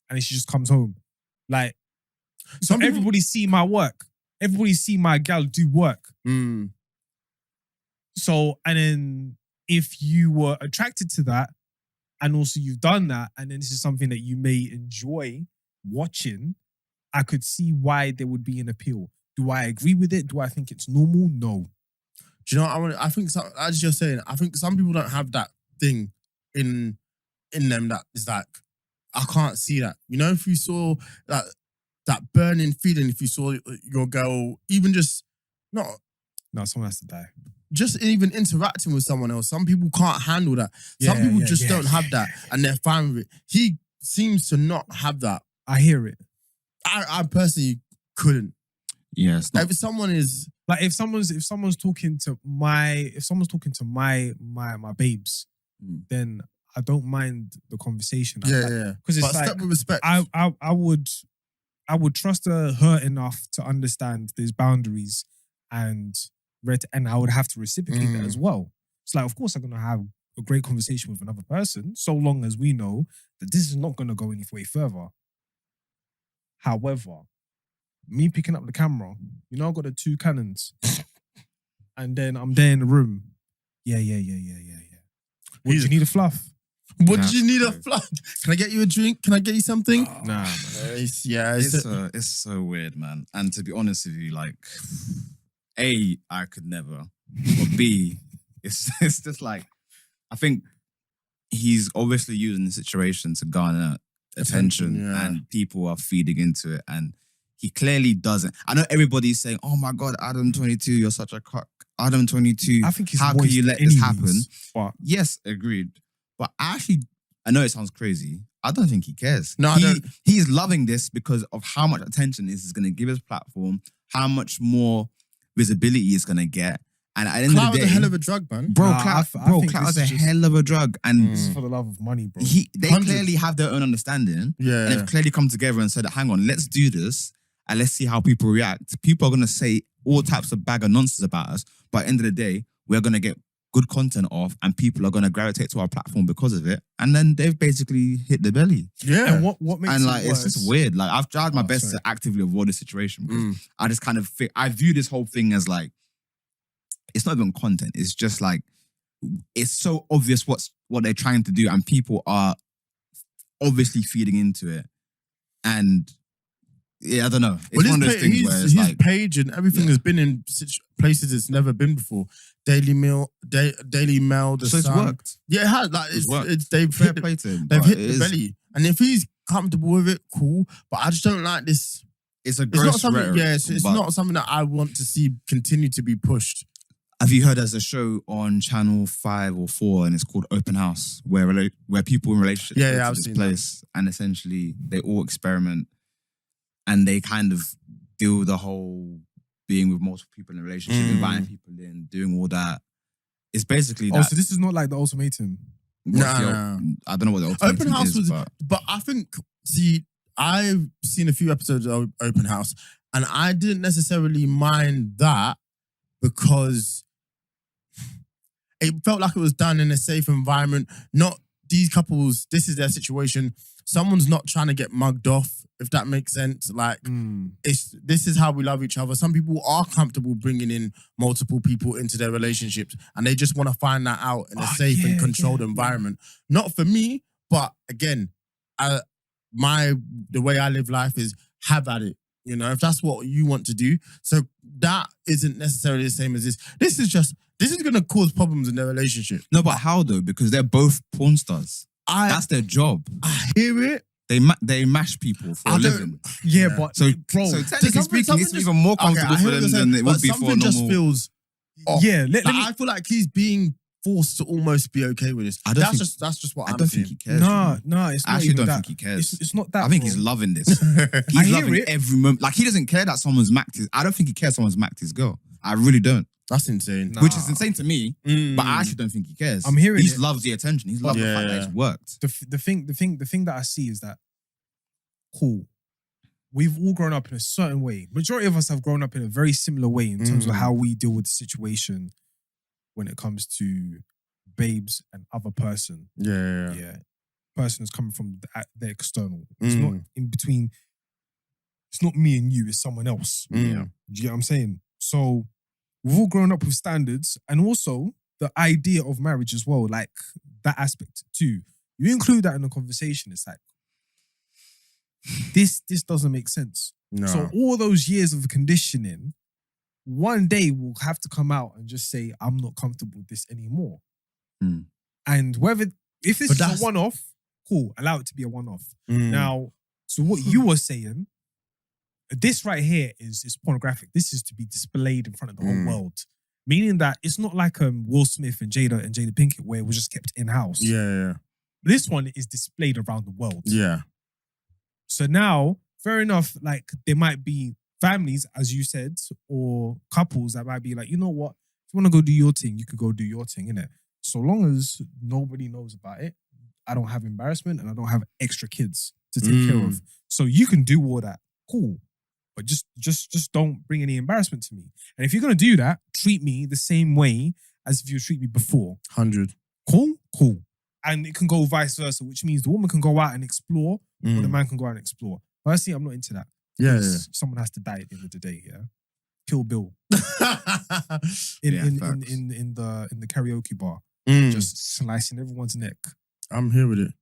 And then she just comes home. So everybody see my work. Everybody see my gal do work. So, and then if you were attracted to that, and also you've done that, and then this is something that you may enjoy watching, I could see why there would be an appeal. Do I agree with it? Do I think it's normal? No. Do you know what I think, as you're saying, I think some people don't have that thing in them that is I can't see that. If you saw that burning feeling, if you saw your girl, even just not... No, someone has to die. just even interacting with someone else. Some people can't handle that. Some people just don't have that, and they're fine with it. He seems to not have that. I hear it. I personally couldn't. Yeah, it's not. If someone is Like if someone's talking to my babes, then I don't mind the conversation. yeah, because it's but like step with respect. I would trust her enough to understand there's boundaries and I would have to reciprocate that as well. It's like, of course, I'm gonna have a great conversation with another person, so long as we know that this is not gonna go any way further. However, me picking up the camera, I've got the two cannons, and then I'm there in the room. Yeah. What, do you need a fluff? What do you need a flood? Can I get you a drink? Can I get you something? Nah, man. It's so weird, man. And to be honest with you, like, A, I could never. But B, it's just like, I think he's obviously using the situation to garner attention, yeah. and people are feeding into it. And he clearly doesn't. I know everybody's saying, oh my God, Adam 22, you're such a cock. Adam 22, I think he's how could you let this happen? But Yes, agreed. But I know it sounds crazy. I don't think he cares. No, I don't. He's loving this because of how much attention this is going to give his platform, how much more visibility it's going to get. And at the end Clout of the is day, a hell of a drug, man. bro, Nah, clout, I think clout this is a is just- hell of a drug. And this is for the love of money, bro. they 100. clearly have their own understanding. Yeah. And they've clearly come together and said, hang on, let's do this and let's see how people react. People are going to say all types of bag of nonsense about us. But at the end of the day, we're going to get good content off and people are going to gravitate to our platform because of it. And then they've basically hit the belly. Yeah. And what makes And it like, worse? it's just weird. Like, I've tried my best sorry. to actively avoid this situation. Because I just kind of think, I view this whole thing as like, it's not even content. It's just like, it's so obvious what they're trying to do and people are obviously feeding into it. And yeah, I don't know. It's one of those things where it's his like, page and everything has been in places it's never been before. Daily Mail, The so it's Sun. worked. Yeah, it has. Like It's worked. they've Fair hit the, play to him. they've but hit it the is- belly. And if he's comfortable with it, cool. But I just don't like this. It's a It's gross not something. rhetoric, Yeah, it's but not something that I want to see continue to be pushed. have you heard there's a show on Channel 5 or 4 and it's called Open House where people in relationships Yeah, go yeah, to I've this seen place and essentially they all experiment and they kind of do the whole being with multiple people in a relationship, inviting people in, doing all that. It's basically that. So this is not like the ultimatum. what's the- Nah. I don't know what the ultimate Open House is, was, but but I think, see, I've seen a few episodes of Open House, and I didn't necessarily mind that because it felt like it was done in a safe environment. Not these couples, this is their situation. Someone's not trying to get mugged off, if that makes sense. Like, this is how we love each other. Some people are comfortable bringing in multiple people into their relationships and they just want to find that out in a safe and controlled environment. Not for me, but again, the way I live life is have at it. If that's what you want to do. So that isn't necessarily the same as this. This is going to cause problems in their relationship. no, but how though? Because they're both porn stars. That's their job. I hear it. They mash people for a living. Yeah, but So, bro, so technically something speaking, it's just- even more Okay, I comfortable hear for what them you're saying, than it but would be for something normal. just feels off. yeah, let Like, me. I feel like he's being forced to almost be okay with this. I don't That's think- just what I I'm don't seeing. think he cares. No, it's I not actually even don't that. think he cares. It's not that. I think bro. he's loving this. I He's hear loving it. every moment. Like, he doesn't care that someone's macked his. I don't think he cares someone's macked his girl. I really don't. That's insane. Nah. Which is insane to me, but I actually don't think he cares. I'm hearing He it. loves the attention. He's loved the fact that it's worked. The thing that I see is that cool. We've all grown up in a certain way. Majority of us have grown up in a very similar way in terms of how we deal with the situation when it comes to babes and other person. Yeah. Yeah, person is coming from the external. It's not in between. It's not me and you. It's someone else. Mm. Yeah, do you get what I'm saying? So we've all grown up with standards, and also the idea of marriage as well. Like that aspect too. You include that in the conversation. It's like this doesn't make sense. No. So all those years of conditioning, one day we'll have to come out and just say, I'm not comfortable with this anymore. Mm. And if this But is that's- a one-off, cool, allow it to be a one-off. Mm. Now, so what you were saying, this right here is pornographic. This is to be displayed in front of the whole world. Meaning that it's not like Will Smith and Jada Pinkett where it was just kept in house. Yeah. This one is displayed around the world. Yeah. So now, fair enough, like there might be families, as you said, or couples that might be like, you know what? If you want to go do your thing, you could go do your thing, innit? So long as nobody knows about it, I don't have embarrassment and I don't have extra kids to take care of. So you can do all that. Cool. But just don't bring any embarrassment to me. And if you're gonna do that, treat me the same way as if you treat me before. 100. Cool? Cool. And it can go vice versa, which means the woman can go out and explore, or the man can go out and explore. Personally, I'm not into that. Yeah. Someone has to die at the end of the day, yeah. Kill Bill. Facts. In the karaoke bar. Just slicing everyone's neck. I'm here with it.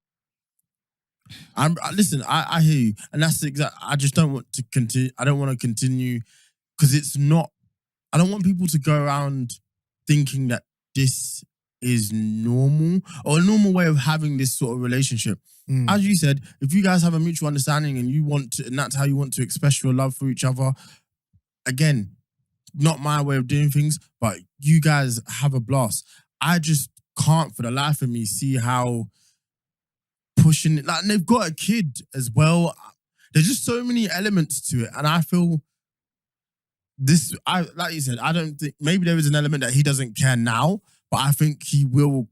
Listen, I hear you. And that's exact. I just don't want to continue. I don't want to continue because it's not, I don't want people to go around thinking that this is normal or a normal way of having this sort of relationship. As you said, if you guys have a mutual understanding and you want to, and that's how you want to express your love for each other, again, not my way of doing things, but you guys have a blast. I just can't for the life of me see how pushing it, like, and they've got a kid as well. There's just so many elements to it, and I feel this. Like you said, I don't think maybe there is an element that he doesn't care now, but I think he will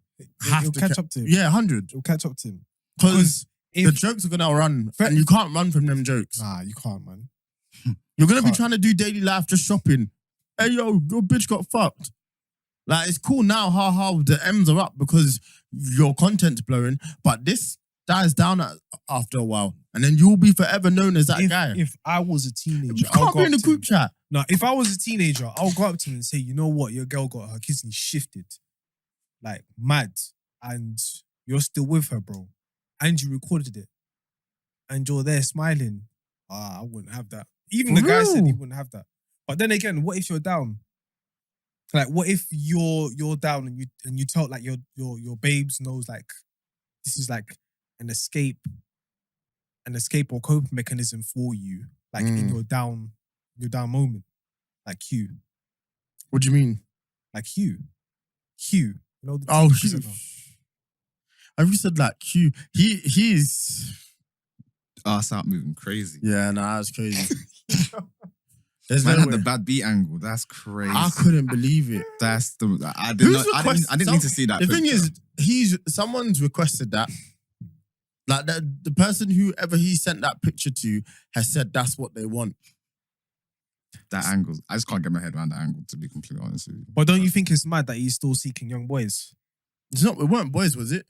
have to catch up to him. Yeah, 100. It'll catch up to him Because the jokes are gonna run, and you can't run from them jokes. Nah, you can't, man. You're gonna be trying to do daily life, just shopping. Hey yo, your bitch got fucked. Like, it's cool now, the M's are up because your content's blowing, but this dies down after a while, and then you'll be forever known as that guy. If I was a teenager, You can't be in the group chat. No, if I was a teenager, I'll go up to him and say, you know what, your girl got her kidney shifted. Like, mad. And you're still with her, bro. And you recorded it. And you're there smiling. I wouldn't have that. Even the guy said he wouldn't have that. But then again, what if you're down? Like, what if you're down and you tell, like, your babes knows, like, this is like an escape or coping mechanism for you, like in your down moment, like Hugh. What do you mean? Like Hugh. You know the Oh, TV Hugh. presenter. Have you said like Hugh? He's Start moving crazy. yeah, nah, that's crazy. There's Man no had way. the bad beat angle. That's crazy. I couldn't believe it. That's the. I didn't need to see that. The thing picture. is, someone's requested that. Like the person whoever he sent that picture to has said that's what they want. That angle. I just can't get my head around that angle, to be completely honest with you. But don't you think it's mad that he's still seeking young boys? It's not. It weren't boys, was it?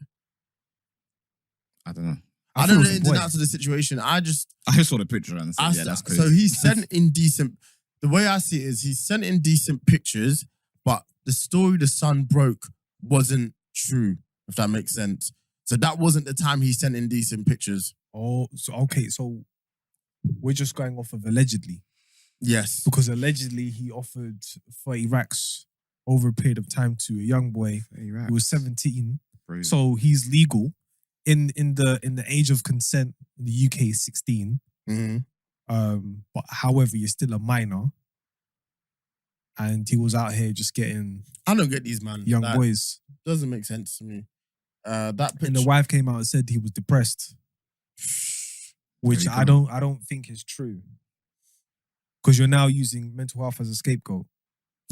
I don't know. I don't know the ins and outs of the situation. I just saw the picture and said, yeah, that's crazy. So he sent indecent. The way I see it is he sent indecent pictures, but the story the son broke wasn't true, if that makes sense. So that wasn't the time he sent indecent pictures. Oh, so okay, so we're just going off of allegedly. Yes. Because allegedly he offered 30 racks over a period of time to a young boy who was 17. Crazy. So he's legal. In the age of consent in the UK is 16. But however, you're still a minor. And he was out here just getting I don't get these, man. young boys. Doesn't make sense to me. That picture. And the wife came out and said he was depressed. Which I don't think is true. Because you're now using mental health as a scapegoat.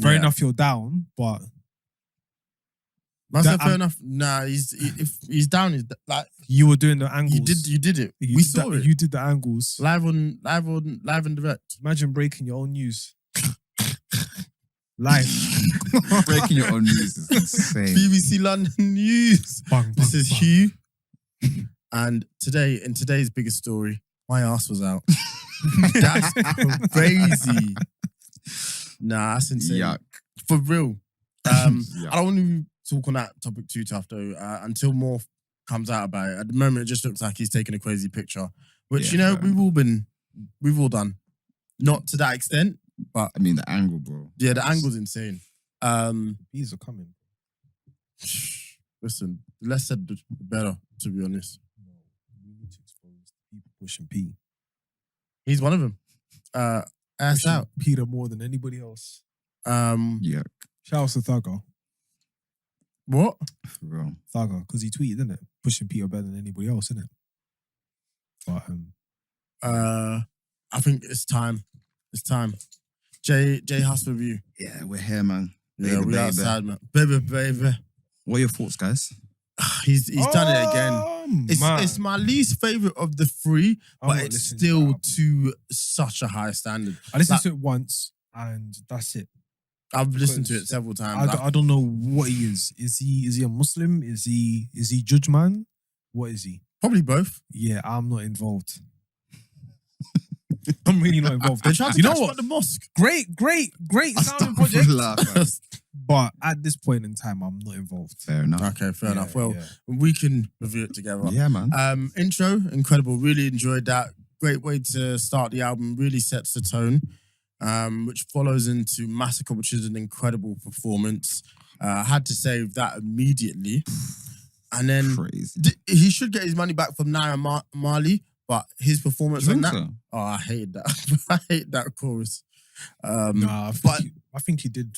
Fair enough, you're down, but fair enough. Nah, if he's down, he's like you were doing the angles. You did it. We saw it. You did the angles. Live and direct. Imagine breaking your own news. Live. Breaking your own news is insane. BBC London News. This is bang. Hugh. And in today's biggest story, my ass was out. That's crazy. Nah, that's insane. Yuck. For real. I don't want to talk on that topic too tough though, until more comes out about it. At the moment, it just looks like he's taking a crazy picture, which, we've all done. Not to that extent, but I mean, the angle, bro. yeah, the angle's insane. These are coming. Listen, the less said, the better, to be honest. No, we need to expose people pushing P. He's one of them. Ass Pushing out. Peter more than anybody else. Yuck. Shout out to Thugger. What? For real. Thugger, because he tweeted, didn't it? Pushing Peter better than anybody else, isn't it? But I think it's time. It's time. J Hus review. Yeah, we're here, man. Yeah, Baby, we baby. outside, man. Baby. What are your thoughts, guys? He's done it again. It's my least favorite of the three, I'm but not it's listening still to to such a high standard. I listened Like, to it once and that's it. I've listened to it Because several times. I don't know what he is. Is he a Muslim? Is he judge man? What is he? Probably both. Yeah, I'm not involved. I'm really not involved. They tried to You know catch what? at the mosque. Great sounding project. Fair But at this point in time, I'm not involved. Fair enough. Okay, fair enough. Yeah, Well, yeah. we can review it together. Yeah, man. Intro, incredible. Really enjoyed that. Great way to start the album. Really sets the tone, which follows into Massacre, which is an incredible performance. I had to save that immediately. And then Crazy. he should get his money back from Naira Marley, but his performance You on think that, so? oh, I hated that. I hate that chorus. Nah, but I think he did.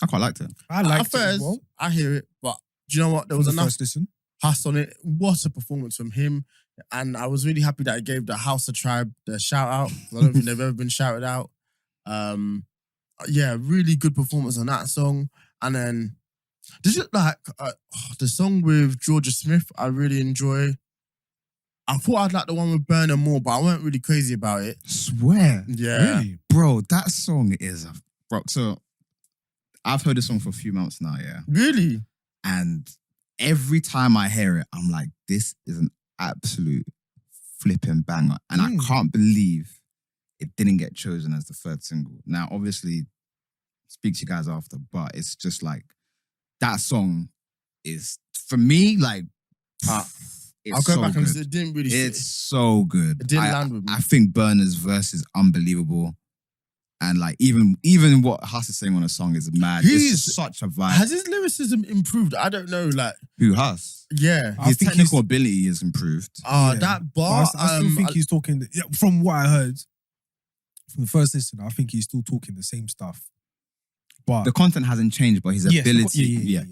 I quite liked it. I liked it as well. I hear it, but do you know what? There For was the enough first listen. Huss on it. What a performance from him. And I was really happy that he gave the House of Tribe the shout out. I don't think they've ever been shouted out. Yeah, really good performance on that song. And then this is like the song with Georgia Smith, I really enjoy. I thought I'd like the one with Burner more, but I weren't really crazy about it. Swear. Yeah. Really? Bro, that song is bro. So I've heard this song for a few months now, yeah. Really? And every time I hear it, I'm like, this is an absolute flipping banger. And I can't believe it didn't get chosen as the third single. Now, obviously, speak to you guys after, but it's just like, that song is, for me, like, I'll go so back and good. say it didn't really It's so good. It didn't land with me. I think Burner's verse is unbelievable. And like even what Huss is saying on a song is mad. He's- It's just such a vibe. Has his lyricism improved? I don't know. Like, Who Huss? yeah. I His think technical ability is improved. Yeah. That But bar. I still think he's talking. From what I heard, from the first listen, I think he's still talking the same stuff. But The content hasn't changed, but his yes, ability, yeah.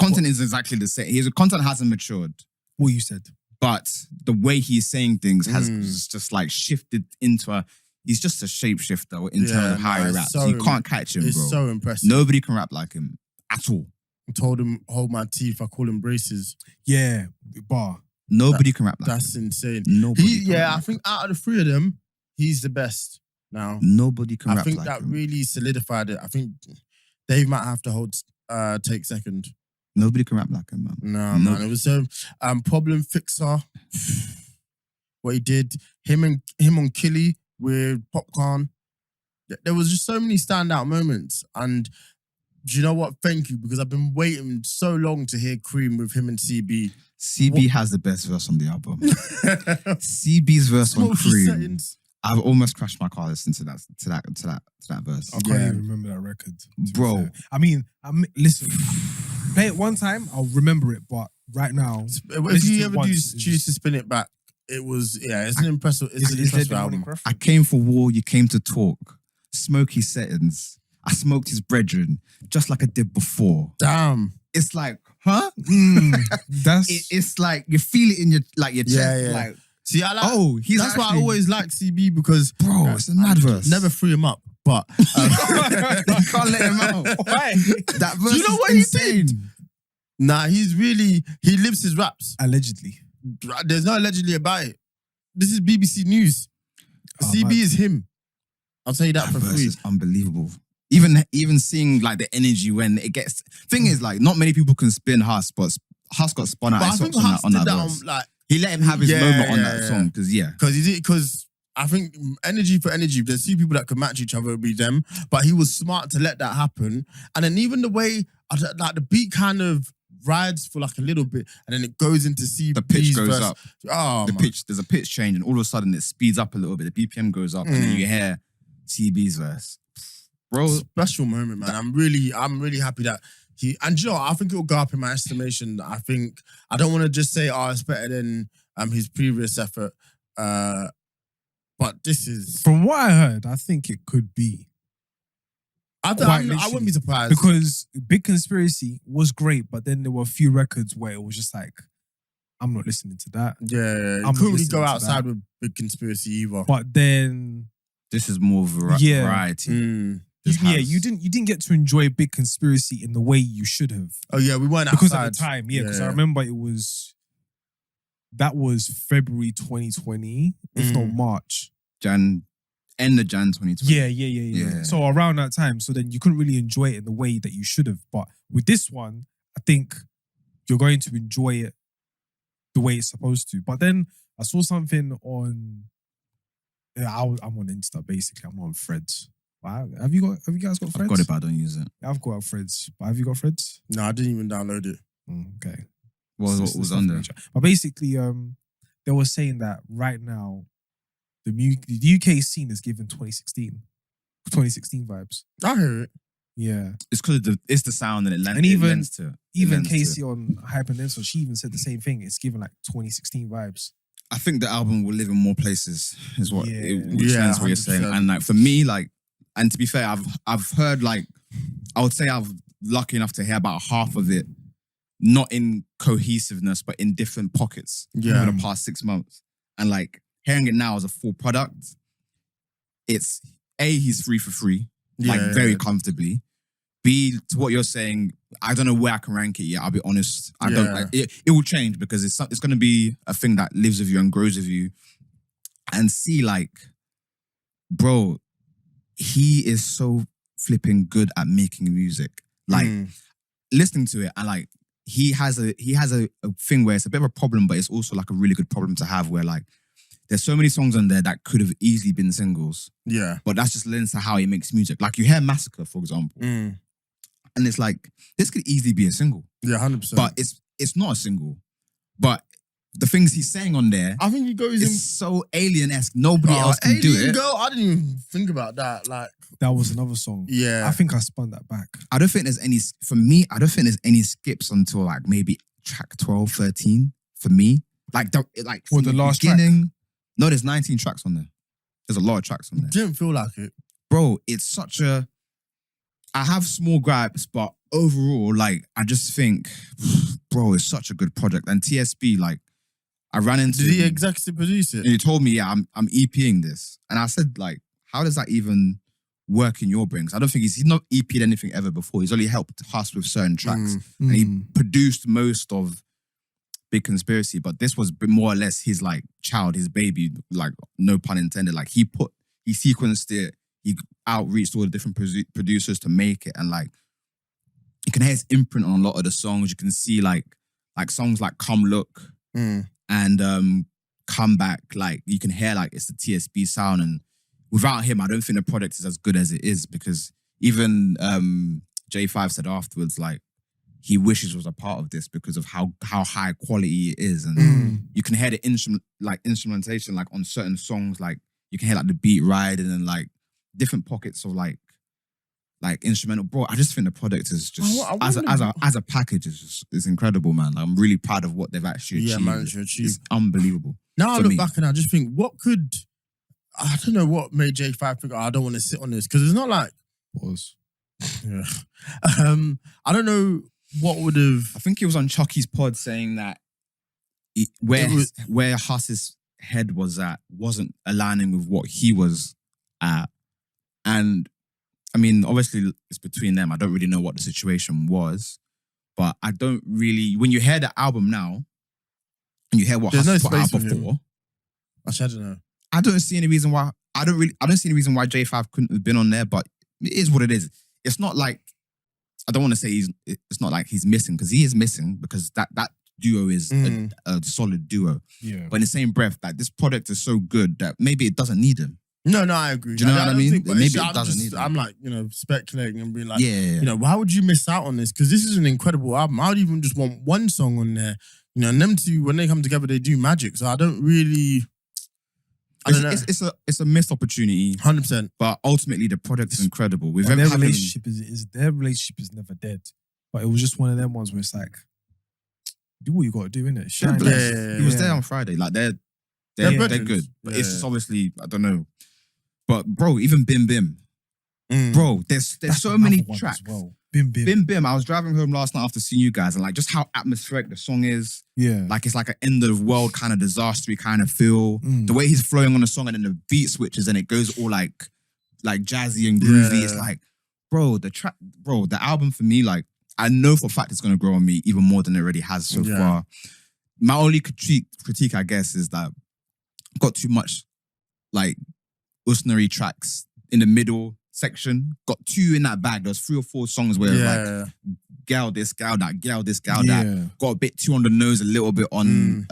content is exactly the same. His content hasn't matured, What you said. but the way he's saying things has just like shifted into he's just a shapeshifter in terms of how he raps. so- You can't catch him, It's bro. so impressive. Nobody can rap like him at all. I told him, hold my teeth. I call him braces. Yeah, bar. Nobody can rap like That's him. insane. Nobody. Can rap I like think out of the three of them, he's the best now. Nobody can I rap think like that him. really solidified it. I think Dave might have to hold take second. Nobody can rap like him, man. No, No. man. It was so Problem Fixer. What he did, him on Killy with Popcorn. There was just so many standout moments. And do you know what? Thank you, because I've been waiting so long to hear Cream with him and CB. CB has the best verse on the album. CB's verse on Smoky Cream. settings. I've almost crashed my car listening to that verse. I can't Yeah. even remember that record, to be Bro. fair. I mean, listen, play it one time, I'll remember it. But right now, If listen you to it ever once, choose to spin it back, it was it's an impressive. It's an is there impressive album. demonic I came for war, you came to talk. Smoky settings. I smoked his brethren just like I did before. Damn. It's like, huh? That's It's like you feel it in your chest. Yeah. Like, See, I like. oh, he's That's why I actually- always like CB, because bro, it's a mad verse. never free him up, but you can't let him out. why That verse do you know is what insane. he did? Nah, he lives his raps. allegedly. There's no allegedly about it. This is BBC News. Oh, CB man. is him. I'll tell you that That for verse free. is unbelievable. Even seeing like the energy when it gets. Thing is, like, not many people can spin Huss, but Huss got spun out But I his think socks Huss on did that that on verse. like He let him have his Yeah, moment on yeah, that yeah. song because I think energy for energy. There's two people that can match each other. It'd be them. But he was smart to let that happen. And then even the way like the beat kind of rides for like a little bit, and then it goes into CB's the pitch goes verse. up. Oh, The man. pitch, there's a pitch change, and all of a sudden it speeds up a little bit. The BPM goes up, and then you hear CB's verse. Bro, Special moment, man. I'm really happy that he. And you know, I think it'll go up in my estimation. I think I don't want to just say, oh, it's better than his previous effort. But this is. From what I heard, I think it could be. quite I wouldn't literally. be surprised. Because Big Conspiracy was great, but then there were a few records where it was just like, I'm not listening to that. yeah, I'm you couldn't really listening go to outside that. with Big Conspiracy either. But then, This is more Yeah. variety. you, This yeah, has- you didn't get to enjoy Big Conspiracy in the way you should have. Oh yeah, we weren't Because outside at the time, because I remember that was February 2020, if not March. End of Jan 2020. Yeah. So around that time, so then you couldn't really enjoy it in the way that you should have. But with this one, I think you're going to enjoy it the way it's supposed to. But then I saw something on. I'm on Insta basically. I'm on Threads. Wow. Have you guys got Threads? I've got it, but I don't use it. I've got Threads. But have you got Threads? No, I didn't even download it. Okay. What It's was stuff on in there? nature. But basically, they were saying that right now, the UK scene is given 2016 vibes. I hear it. Yeah. It's because it's the sound and it lends, And even- it lends to it. It Even lends to it. Casey on Hyper Peninsula, she even said the same thing. It's given like 2016 vibes. I think the album will live in more places, is what Yeah. which Yeah, is what you're saying. 100%. And like for me, like, and to be fair, I've heard like, I would say I've lucky enough to hear about half of it, not in cohesiveness, but in different pockets Yeah. over the past 6 months. And like hearing it now as a full product, it's he's free for free, like Yeah. very comfortably. B, to what you're saying, I don't know where I can rank it yet. I'll be honest. I don't. Yeah. Like, it will change because it's going to be a thing that lives with you and grows with you. And C, like, bro, he is so flipping good at making music. Like listening to it, and like he has a thing where it's a bit of a problem, but it's also like a really good problem to have. Where like there's so many songs on there that could have easily been singles, Yeah. but that's just lends to how he makes music. Like you hear Massacre, for example. And it's like, this could easily be a single. Yeah, 100%. But it's not a single. But the things he's saying on there, I think he goes in. it's so alien-esque. Nobody else can do Alien it. Girl, I didn't even think about that. Like, That was another song. yeah. I think I spun that back. I don't think there's any, for me, I don't think there's any skips until like maybe track 12, 13 for me. Like, Or from the last track? beginning. No, there's 19 tracks on there. There's a lot of tracks on there. Didn't feel like it. Bro, it's such a, I have small gripes, but overall, like, I just think, bro, it's such a good project. And TSB, like, I ran into Did he him executive produce and it? he told me, yeah, I'm EPing this. And I said, like, how does that even work in your brain? 'Cause I don't think he's not EP'd anything ever before. He's only helped us with certain tracks. And he produced most of Big Conspiracy, but this was more or less his like child, his baby, like no pun intended. Like he sequenced it, he outreached all the different producers to make it, and like you can hear his imprint on a lot of the songs. You can see like songs like Come Look and Come Back, like you can hear like it's the TSB sound, and without him, I don't think the product is as good as it is, because even J5 said afterwards, like, he wishes he was a part of this because of how high quality it is. And you can hear the instrumentation like on certain songs, like you can hear like the beat riding and like different pockets of like instrumental. Bro, I just think the product is just as a package is incredible, man. I'm really proud of what they've actually achieved. Managed to achieve. It's unbelievable. Now I for look me. back and I just think, I don't know what made J5 think, I don't want to sit on this, because it's not like, yeah. I don't know what would have. I think it was on Chucky's pod saying that where Huss's head was at wasn't aligning with what he was at. And I mean, obviously it's between them. I don't really know what the situation was, but I don't really, when you hear the album now and you hear what There's Huss no put out space for him. before, Actually, I don't know. I don't see any reason why J5 couldn't have been on there, but it is what it is. It's not like, I don't want to say it's not like he's missing, because he is missing, because that duo is a solid duo. Yeah. But in the same breath, like this product is so good that maybe it doesn't need him. No, I agree. Do you know what I don't mean? think- but Maybe it's- it I'm doesn't just- need it. I'm like, speculating and being like, Yeah. why would you miss out on this? Because this is an incredible album. I would even just want one song on there. And them two, when they come together, they do magic. So I don't really. I don't know. It's a missed opportunity, 100%. but ultimately the product is incredible. With And their them having, relationship is never dead. But it was just one of them ones where it's like, do what you got to do, innit? Shine. Yeah. he was there on Friday. Like they're brethren. good, but it's Yeah. just obviously, I don't know. But bro, even Bim Bim, Bro, there's That's so another many one as tracks. well. Bim Bim. Bim Bim. I was driving home last night after seeing you guys, and like just how atmospheric the song is. Yeah. Like it's like an end of the world kind of disaster kind of feel. The way he's flowing on the song, and then the beat switches, and it goes all like jazzy and groovy. Yeah. It's like, bro, the album for me, like I know for a fact it's gonna grow on me even more than it already has so far. My only critique, I guess, is that got too much like Usnery tracks in the middle section. Got 2 in that bag. There's 3 or 4 songs where like gal this, gal that, gal this, gal that. Got a bit too on the nose, a little bit on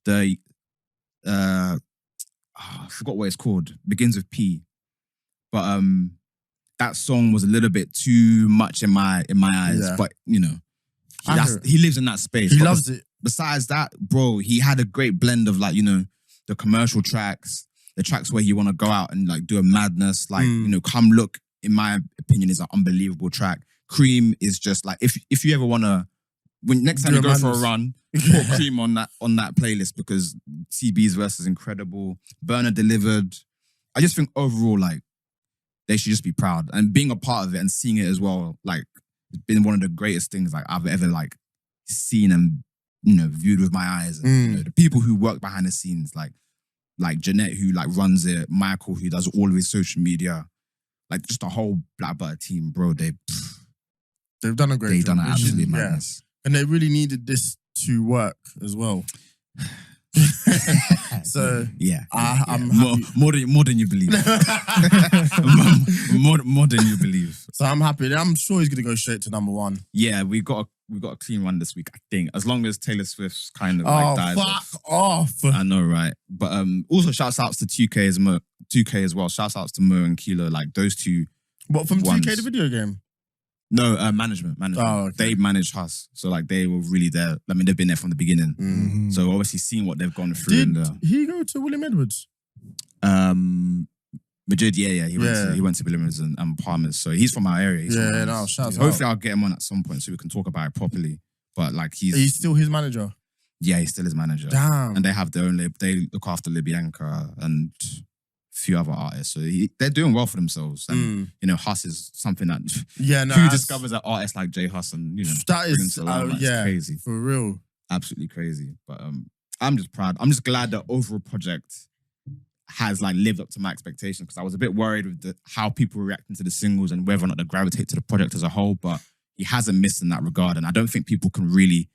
the I forgot what it's called. Begins with P. But that song was a little bit too much in my eyes. Yeah. But you know, he lives in that space. He But loves it. Besides that, bro, he had a great blend of like, you know, the commercial tracks, the tracks where you want to go out and like do a madness, like, you know, Come Look, in my opinion, is an unbelievable track. Cream is just like, if you ever want to, when next time you go for a run, put Cream on that playlist because TB's verse is incredible. Burner delivered. I just think overall, like, they should just be proud. And being a part of it and seeing it as well, like, it's been one of the greatest things like I've ever like seen and, you know, viewed with my eyes. And, you know, the people who work behind the scenes, like Jeanette who like runs it, Michael who does all of his social media, like just the whole Black Butter team, bro. They've done a great job. They've done an absolute madness. And they really needed this to work as well. So I'm more than you believe. more than you believe. So I'm happy. I'm sure he's gonna go straight to number 1. Yeah, we got a clean run this week, I think. As long as Taylor Swift's kind of like dies off. I know, right? But also shouts outs to 2K as well. Shouts outs to Mo and Kilo, like those two. What, from ones. 2K the video game? No, management. Oh, okay. They managed us, so like they were really there. I mean, they've been there from the beginning. So obviously seeing what they've gone through. Did he go to William Edwards? Majid, yeah. He went to William Edwards and Palmer's, so he's from our area. Shouts out. Hopefully, I'll get him on at some point so we can talk about it properly. But like he's still his manager. Yeah, he's still his manager. Damn. And they have their own. They look after Libyanka and a few other artists, so they're doing well for themselves. And you know, Huss is something that who discovers an artist like J Huss and, you know, that is crazy, for real, absolutely crazy. But I'm just proud. I'm just glad the overall project has like lived up to my expectations, because I was a bit worried with how people were reacting to the singles and whether or not they gravitate to the project as a whole. But he hasn't missed in that regard, and I don't think people can really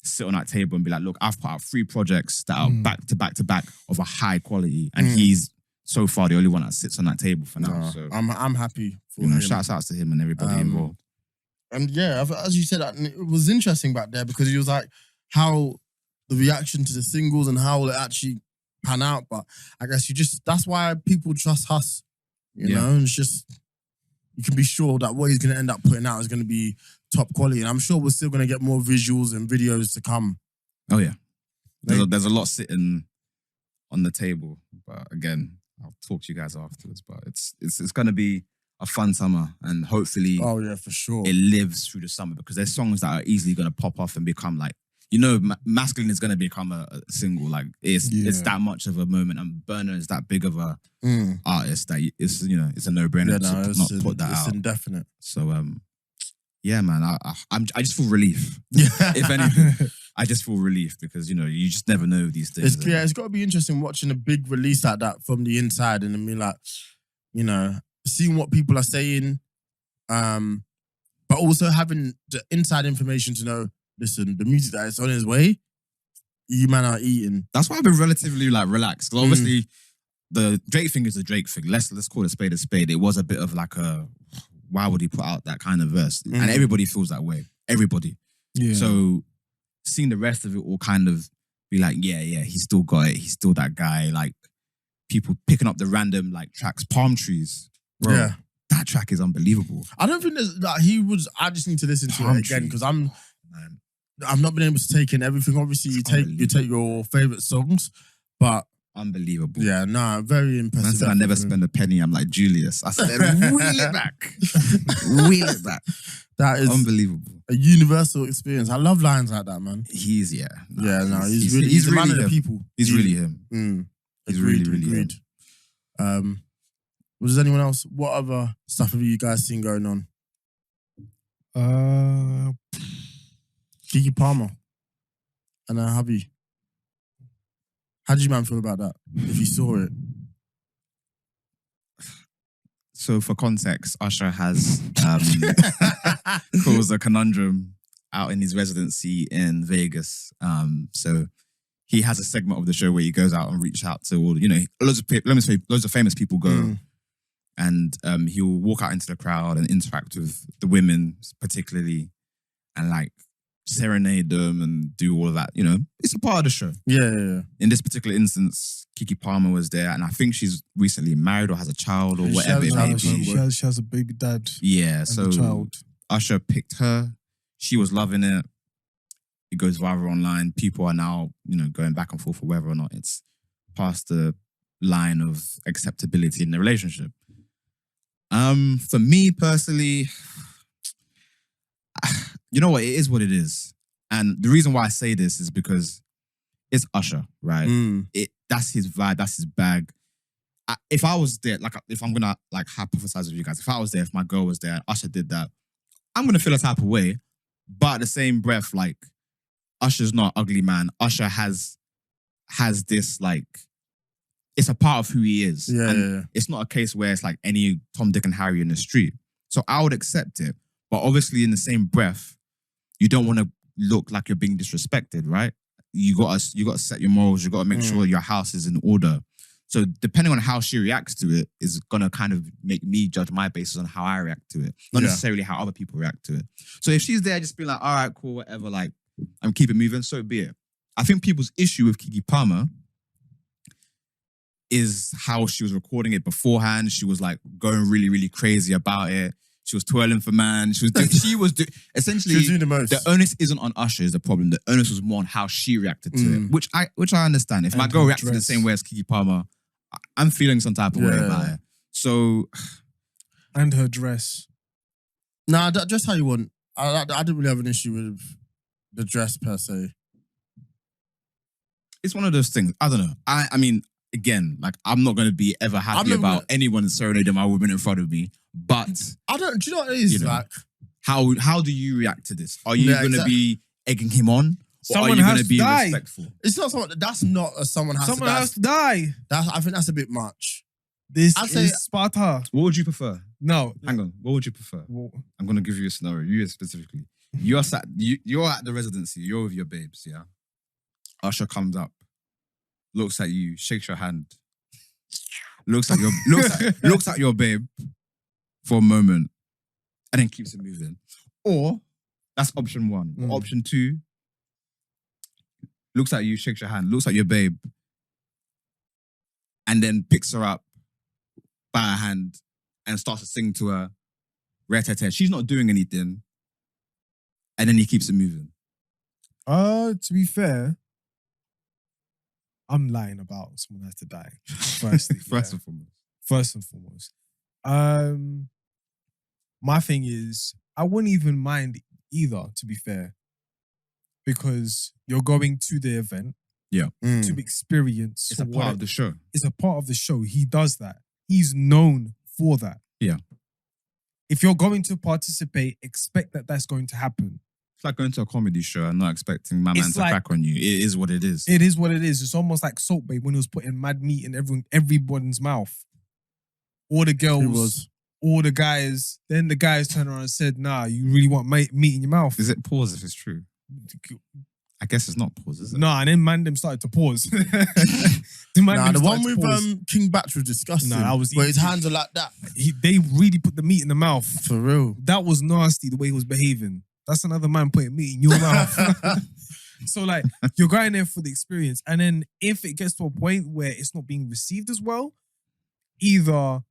sit on that table and be like, look, I've put out 3 projects that are back to back to back of a high quality, and he's so far the only one that sits on that table for now. So I'm happy for him. him. Shouts outs to him and everybody involved. And yeah, as you said, it was interesting back there because he was like how the reaction to the singles and how it actually pan out. But I guess that's why people trust Huss, you know, and it's just, you can be sure that what he's going to end up putting out is going to be top quality. And I'm sure we're still going to get more visuals and videos to come. Oh yeah. There's a lot sitting on the table. But again, I'll talk to you guys afterwards. But it's going to be a fun summer, and hopefully for sure, it lives through the summer, because there's songs that are easily going to pop off and become like, you know, Masculine is going to become a single. Like it's that much of a moment, and Burner is that big of a artist that it's, you know, it's a no-brainer to not put that out. It's indefinite. So yeah, man, I just feel relief. If anything, I just feel relief, because, you know, you just never know these things. It's got to be interesting watching a big release like that from the inside, and I mean, like, you know, seeing what people are saying, but also having the inside information to know, listen, the music that is on its way, you man are eating. That's why I've been relatively like relaxed, because obviously the Drake thing is a Drake thing. Let's call it a spade a spade. It was a bit of like why would he put out that kind of verse? And everybody feels that way. Everybody. Yeah. So seeing the rest of it all kind of be like, yeah, he's still got it. He's still that guy. Like, people picking up the random like tracks, Palm Trees. Bro, yeah. That track is unbelievable. I don't think there's like I just need to listen to it again, because I've not been able to take in everything. Obviously, you take your favorite songs, but unbelievable. Yeah, very impressive. I said I never spend a penny. I'm like Julius. I said, wheel it back. Wheel it back. That is unbelievable. A universal experience. I love lines like that, man. He's he's a man of the people. He's really him. He's really good. Was there anyone else? What other stuff have you guys seen going on? Keke Palmer and her hubby. How did you man feel about that? If you saw it. So for context, Usher has caused a conundrum out in his residency in Vegas. So he has a segment of the show where he goes out and reach out to all, loads of famous people go. And he'll walk out into the crowd and interact with the women particularly and like serenade them and do all of that. It's a part of the show. Yeah. In this particular instance, Keke Palmer was there, and I think she's recently married or has a child or whatever it may be. She has a baby dad. Yeah, and so a child. Usher picked her. She was loving it. It goes viral online. People are now, going back and forth for whether or not it's past the line of acceptability in the relationship. For me personally, you know what? It is what it is. And the reason why I say this is because it's Usher, right? That's his vibe, that's his bag. If I was there, if I'm gonna hypothesize with you guys, if I was there, if my girl was there, Usher did that, I'm gonna feel a type of way. But at the same breath, Usher's not an ugly man. Usher has this it's a part of who he is. Yeah. It's not a case where it's like any Tom, Dick, and Harry in the street. So I would accept it. But obviously, in the same breath, you don't want to look like you're being disrespected, right? You got to set your morals. You got to make sure your house is in order. So depending on how she reacts to it is gonna kind of make me judge my basis on how I react to it, not necessarily how other people react to it. So if she's there, just be like, all right, cool, whatever. I'm keeping moving. So be it. I think people's issue with Keke Palmer is how she was recording it beforehand. She was going really, really crazy about it. She was twirling for man. Essentially, She was doing the most. The onus isn't on Usher is the problem. The onus was more on how she reacted to it, which I understand. If my girl reacted the same way as Keke Palmer, I'm feeling some type of way about it. So, and her dress. Nah, just how you want. I didn't really have an issue with the dress per se. It's one of those things. I don't know. I mean, again, I'm not going to be ever happy about anyone serenading my woman in front of me. But do you know what it is? How do you react to this? Are you going to be egging him on? Or are you going to be respectful? It's not someone. That's not a someone has Someone to die. has to die. I think that's a bit much. I'd say Sparta. What would you prefer? No. Hang on. What would you prefer? I'm going to give you a scenario. You specifically. You're at the residency. You're with your babes, yeah? Usher comes up, looks at you, shakes your hand, looks at your babe for a moment, and then keeps it moving. Or that's option one. Or option two, looks at you, shakes your hand, looks at your babe, and then picks her up by her hand and starts to sing to her. Rat-tat-tat. She's not doing anything, and then he keeps it moving. To be fair, I'm lying about someone has to die. Firstly, First and foremost. First and foremost. My thing is, I wouldn't even mind either, to be fair. Because you're going to the event to experience. It's a part of the show. It's a part of the show. He does that. He's known for that. Yeah. If you're going to participate, expect that that's going to happen. It's like going to a comedy show and not expecting my man to crack on you. It is what it is. It is what it is. It's almost like Salt Bae when he was putting mad meat in everybody's mouth. All the girls, all the guys. Then the guys turned around and said, nah, you really want meat in your mouth. Is it pause if it's true? I guess it's not pause, is it? Nah, and then man them started to pause. The one with King Batch was disgusting. Nah, that was where his hands are like that. They really put the meat in the mouth. For real. That was nasty the way he was behaving. That's another man putting meat in your mouth. So you're going there for the experience. And then if it gets to a point where it's not being received as well, either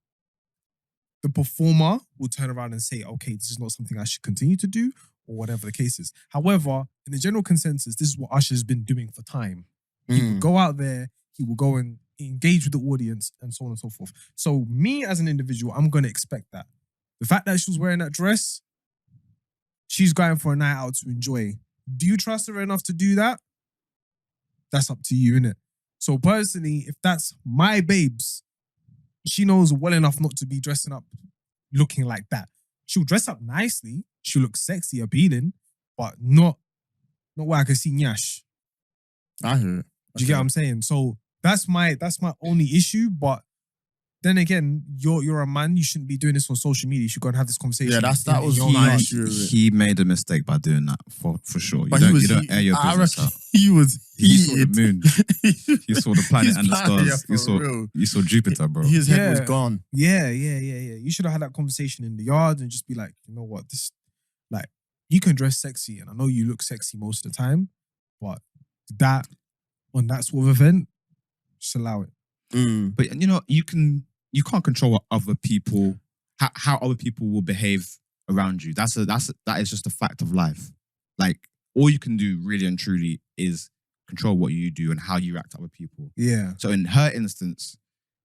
the performer will turn around and say, okay, this is not something I should continue to do, or whatever the case is. However, in the general consensus, this is what Usher's been doing for time. He will go out there, he will go and engage with the audience and so on and so forth. So me as an individual, I'm going to expect that. The fact that she was wearing that dress, she's going for a night out to enjoy. Do you trust her enough to do that? That's up to you, innit? So personally, if that's my babes, she knows well enough not to be dressing up looking like that. She'll dress up nicely. She'll look sexy, appealing, but not where I can see nyash. I hear it. Do you get what I'm saying? So that's my only issue. But then again, you're a man. You shouldn't be doing this on social media. You should go and have this conversation. Yeah, that was my issue. He made a mistake by doing that for sure. But You don't air your business out. He was He saw the heated. moon. He saw the planet His and the planet, stars. yeah, for real. You saw Jupiter, bro. His head was Yeah. gone. Yeah. You should have had that conversation in the yard and just be like, you know what, this, like, you can dress sexy, and I know you look sexy most of the time, but that on that sort of event, just allow it. But you can't control what other people, how other people will behave around you. That is just a fact of life. Like, all you can do really and truly is control what you do and how you react to other people. Yeah. So in her instance,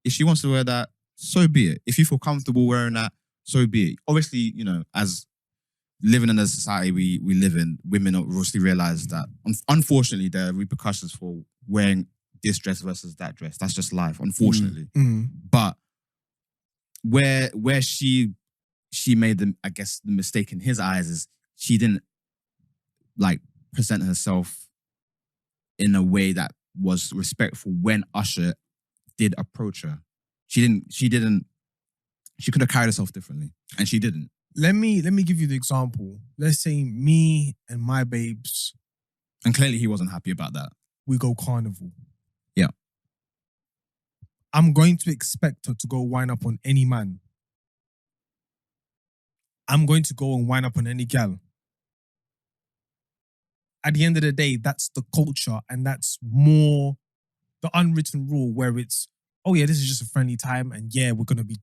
if she wants to wear that, so be it. If you feel comfortable wearing that, so be it. Obviously, as living in a society we live in, women obviously realize that unfortunately there are repercussions for wearing this dress versus that dress. That's just life, unfortunately. But where she made the mistake in his eyes is she didn't like present herself in a way that was respectful when Usher did approach her. She could have carried herself differently, and she didn't. Let me give you the example. Let's say me and my babes, And clearly he wasn't happy about that. we go carnival. Yeah. I'm going to expect her to go wind up on any man. I'm going to go and wind up on any gal. At the end of the day, that's the culture, and that's more the unwritten rule where it's, oh yeah, this is just a friendly time, and yeah, we're gonna be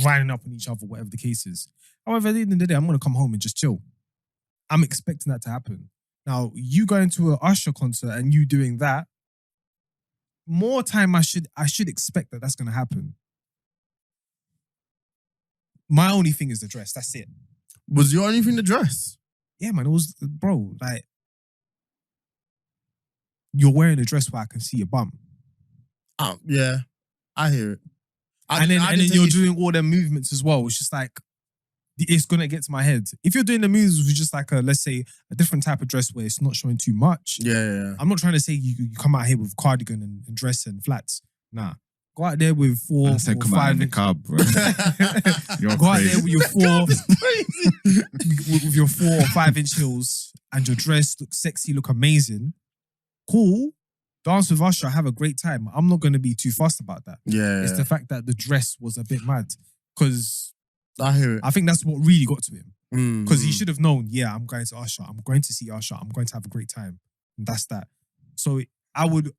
grinding up on each other, whatever the case is. However, at the end of the day, I'm gonna come home and just chill. I'm expecting that to happen. Now, you going to an Usher concert and you doing that, more time I should expect that that's gonna happen. My only thing is the dress. That's it. Was your only thing the dress? Yeah, man. It was, bro. Like, you're wearing a dress where I can see your bum. Yeah, I hear it. And then you're doing all them movements as well. It's just like, it's gonna get to my head. If you're doing the moves with just like let's say a different type of dress where it's not showing too much. Yeah. I'm not trying to say you come out here with cardigan and dress and flats. Nah. Go out there with 4 or 5 come out in the car, bro. You're Go out crazy. there with your 4 or 5 inch heels and your dress look sexy, look amazing. Cool. Dance with Usher, have a great time. I'm not going to be too fussed about that. Yeah. It's the fact that the dress was a bit mad. Because I hear it. I think that's what really got to him. Because he Mm. should have known, yeah, I'm going to Usher. I'm going to see Usher. I'm going to have a great time. And that's that. So I would,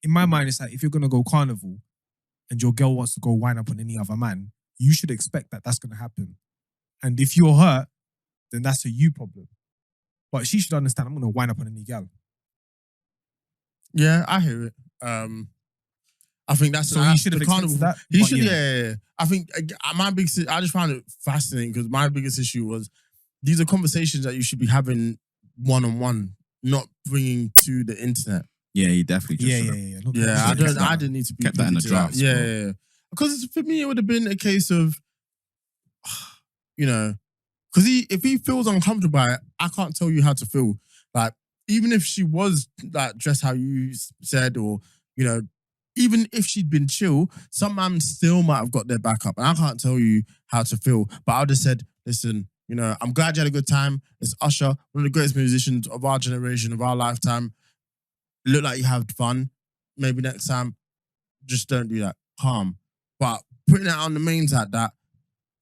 in my mind, it's like, if you're going to go carnival and your girl wants to go wind up on any other man, you should expect that that's going to happen. And if you're hurt, then that's a you problem. But she should understand, I'm going to wind up on any girl. Yeah, I hear it. I think that's So he should have the carnival. expected that. He but should, yeah. yeah. I think I just found it fascinating because my biggest issue was these are conversations that you should be having one-on-one, not bringing to the internet. Yeah, he definitely just Yeah. should've- Look, Yeah, I didn't need to be kept that in privy the to drafts, Yeah, bro. yeah. Because for me, it would have been a case of, because if he feels uncomfortable by it, I can't tell you how to feel. Like, even if she was like dressed how you said, or even if she'd been chill, some man still might have got their back up, and I can't tell you how to feel. But I would have said, listen, I'm glad you had a good time. It's Usher, one of the greatest musicians of our generation, of our lifetime. Look like you had fun. Maybe next time, just don't do that. Calm. But putting it on the mains like that,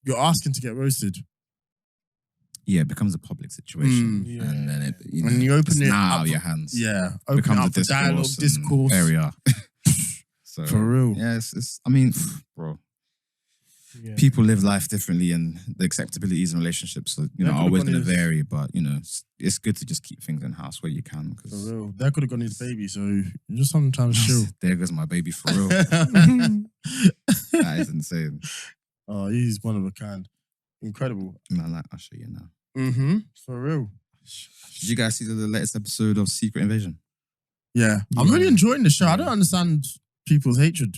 you're asking to get roasted. Yeah, it becomes a public situation. yeah. And then When you open it's it now up out of for- your hands. Yeah. It Open becomes up a for dialogue, discourse. area. So, For real. Yeah, it's I mean, bro, Yeah. people live life differently and the acceptabilities in relationships are, That are could've always gone going to his- vary, but, it's good to just keep things in house where you can. For Because real. That could have gone his baby, so you just sometimes chill. there goes my baby for real. Mm-hmm. That is insane. Oh, he's one of a kind. Incredible. Man, like, I'll show you now. Mm-hmm. For real. Did you guys see the latest episode of Secret Invasion? Yeah. I'm Yeah. really enjoying the show. I Yeah. don't understand people's hatred.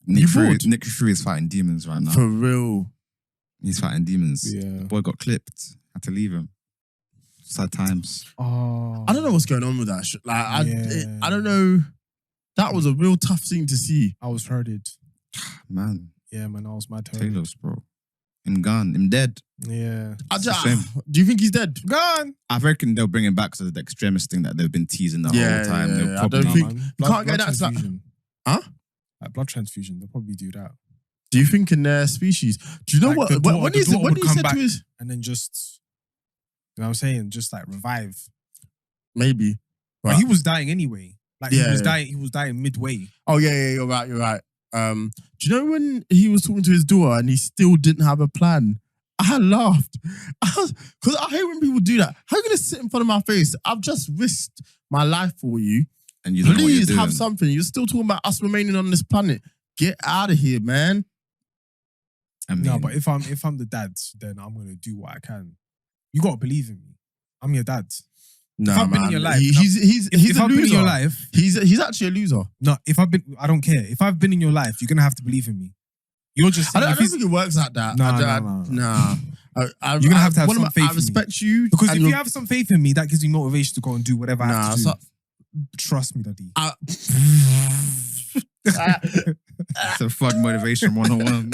You bored? Nick Fury is fighting demons right now. For real. He's fighting demons. Yeah. The boy got clipped. Had to leave him. Sad times. Oh. I don't know what's going on with that. Like, Yeah. I don't know. That was a real tough thing to see. I was hurted. Man, Yeah, man, I was mad hurted. Taylor's, bro. Him gone. Him dead. Yeah. It's a shame. Do you think he's dead? Gone. I reckon they'll bring him back because of the extremist thing that they've been teasing the whole time. Yeah, They'll yeah. I probably, don't think- man. can't get that to that- transfusion. Huh? Like blood transfusion. They'll probably do that. Do you think in their species? Do you know Like what? the daughter- When the daughter he would come said back. to his And then just, you know what I'm saying? Just like revive. maybe. But Right. he was dying anyway. Like Yeah, he was dying midway. Oh yeah, you're right. Do you know when he was talking to his daughter and he still didn't have a plan? I laughed. Because I hate when people do that. How are you gonna sit in front of my face? I've just risked my life for you. and you don't know what you're Please doing. have something. You're still talking about us remaining on this planet. Get out of here, man. I mean, No, but if I'm the dad, then I'm gonna do what I can. You gotta believe in me. I'm your dad. Nah, I've been in man. your life, He's If a I've been in loser. your life, He's actually a loser. no. I don't care. If I've been in your life, you're gonna have to believe in me. You're just. I don't if he's- think it works like that. Nah, I- nah. Nah. You're gonna have to have some faith I in me. respect you because and if you you're- have some faith in me, that gives me motivation to go and do whatever I have to do. so- Trust me, daddy. it's a fuck motivation 101.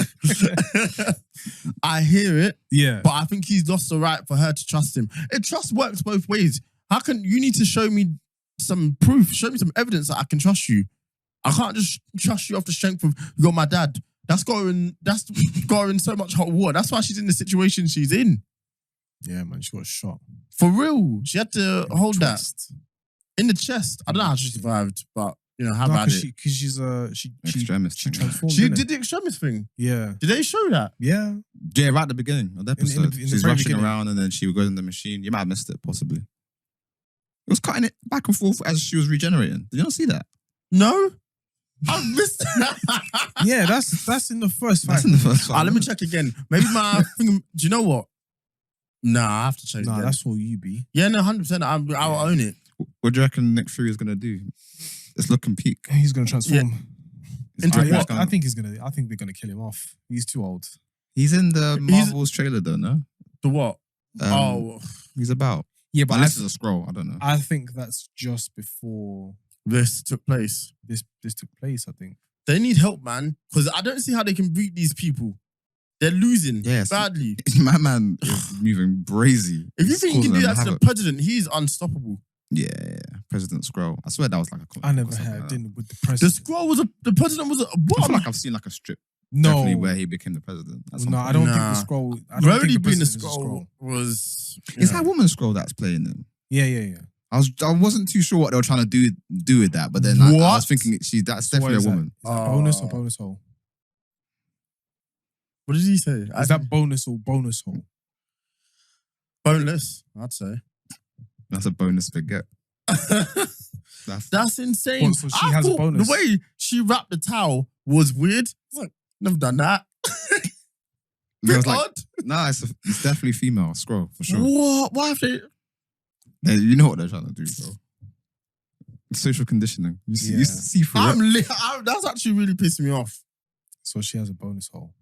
I hear it, Yeah. but I think he's lost the right for her to trust him. Trust works both ways. How can you need to show me some proof, show me some evidence that I can trust you? I can't just trust you off the strength of you're my dad. That's got her in so much hot water. That's why she's in the situation she's in. Yeah, man. She got shot. For real. She had to hold that Trust. in the chest. I don't know how she survived, but you know, how No, bad because it. she Extremist. she transformed. She innit? did the extremist thing. Yeah. Did they show that? Yeah. Yeah, right at the beginning of the episode. the She's very rushing beginning. around and then she would go in the machine. You might have missed it, possibly. It was cutting it back and forth as she was regenerating. Did you not see that? No? I missed Yeah, that's in the first fight. That's in the first one. Let me check again. Maybe my thing. Do you know what? Nah, I have to check Nah, again. that's all you be. Yeah, no, 100%. I'll own it. What do you reckon Nick Fury is going to do? It's looking peak. He's gonna transform. Into I, what? I think I think they're gonna kill him off. He's too old. He's in the Marvels trailer though, no? The what? He's about. Yeah, But but this is a scroll. I don't know. I think that's just before This took place. this took place. I think. They need help, man. Because I don't see how they can beat these people. They're losing Yes. badly. My man is moving brazy. If you He's think you can causing do them that to the havoc. president, he's unstoppable. Yeah. President Scroll. I swear that was like a comic I never or something had like that. dinner with the The president. scroll was the president was a I what? feel like I've seen like a strip No, definitely where he became the president. at some no, point. I don't think Nah. the scroll. I don't Brody think the being the president is a scroll was. Is that woman Scroll that's playing him? Yeah. I wasn't too sure what they were trying to do with that, but then I What? was thinking that's So what definitely is a that? woman. Is that bonus or bonus hole? What did he say? Is that bonus or bonus hole? boneless? I'd say. That's a bonus forget. That's insane. What, so she has a thought bonus? The way she wrapped the towel was weird. It's like, never done that. It Bit was like, odd. nah, it's definitely female Scroll for sure. What? Why have they? Yeah, you know what they're trying to do, bro. Social conditioning. You see, Yeah. you see through it. That's actually really pissing me off. So she has a bonus hole.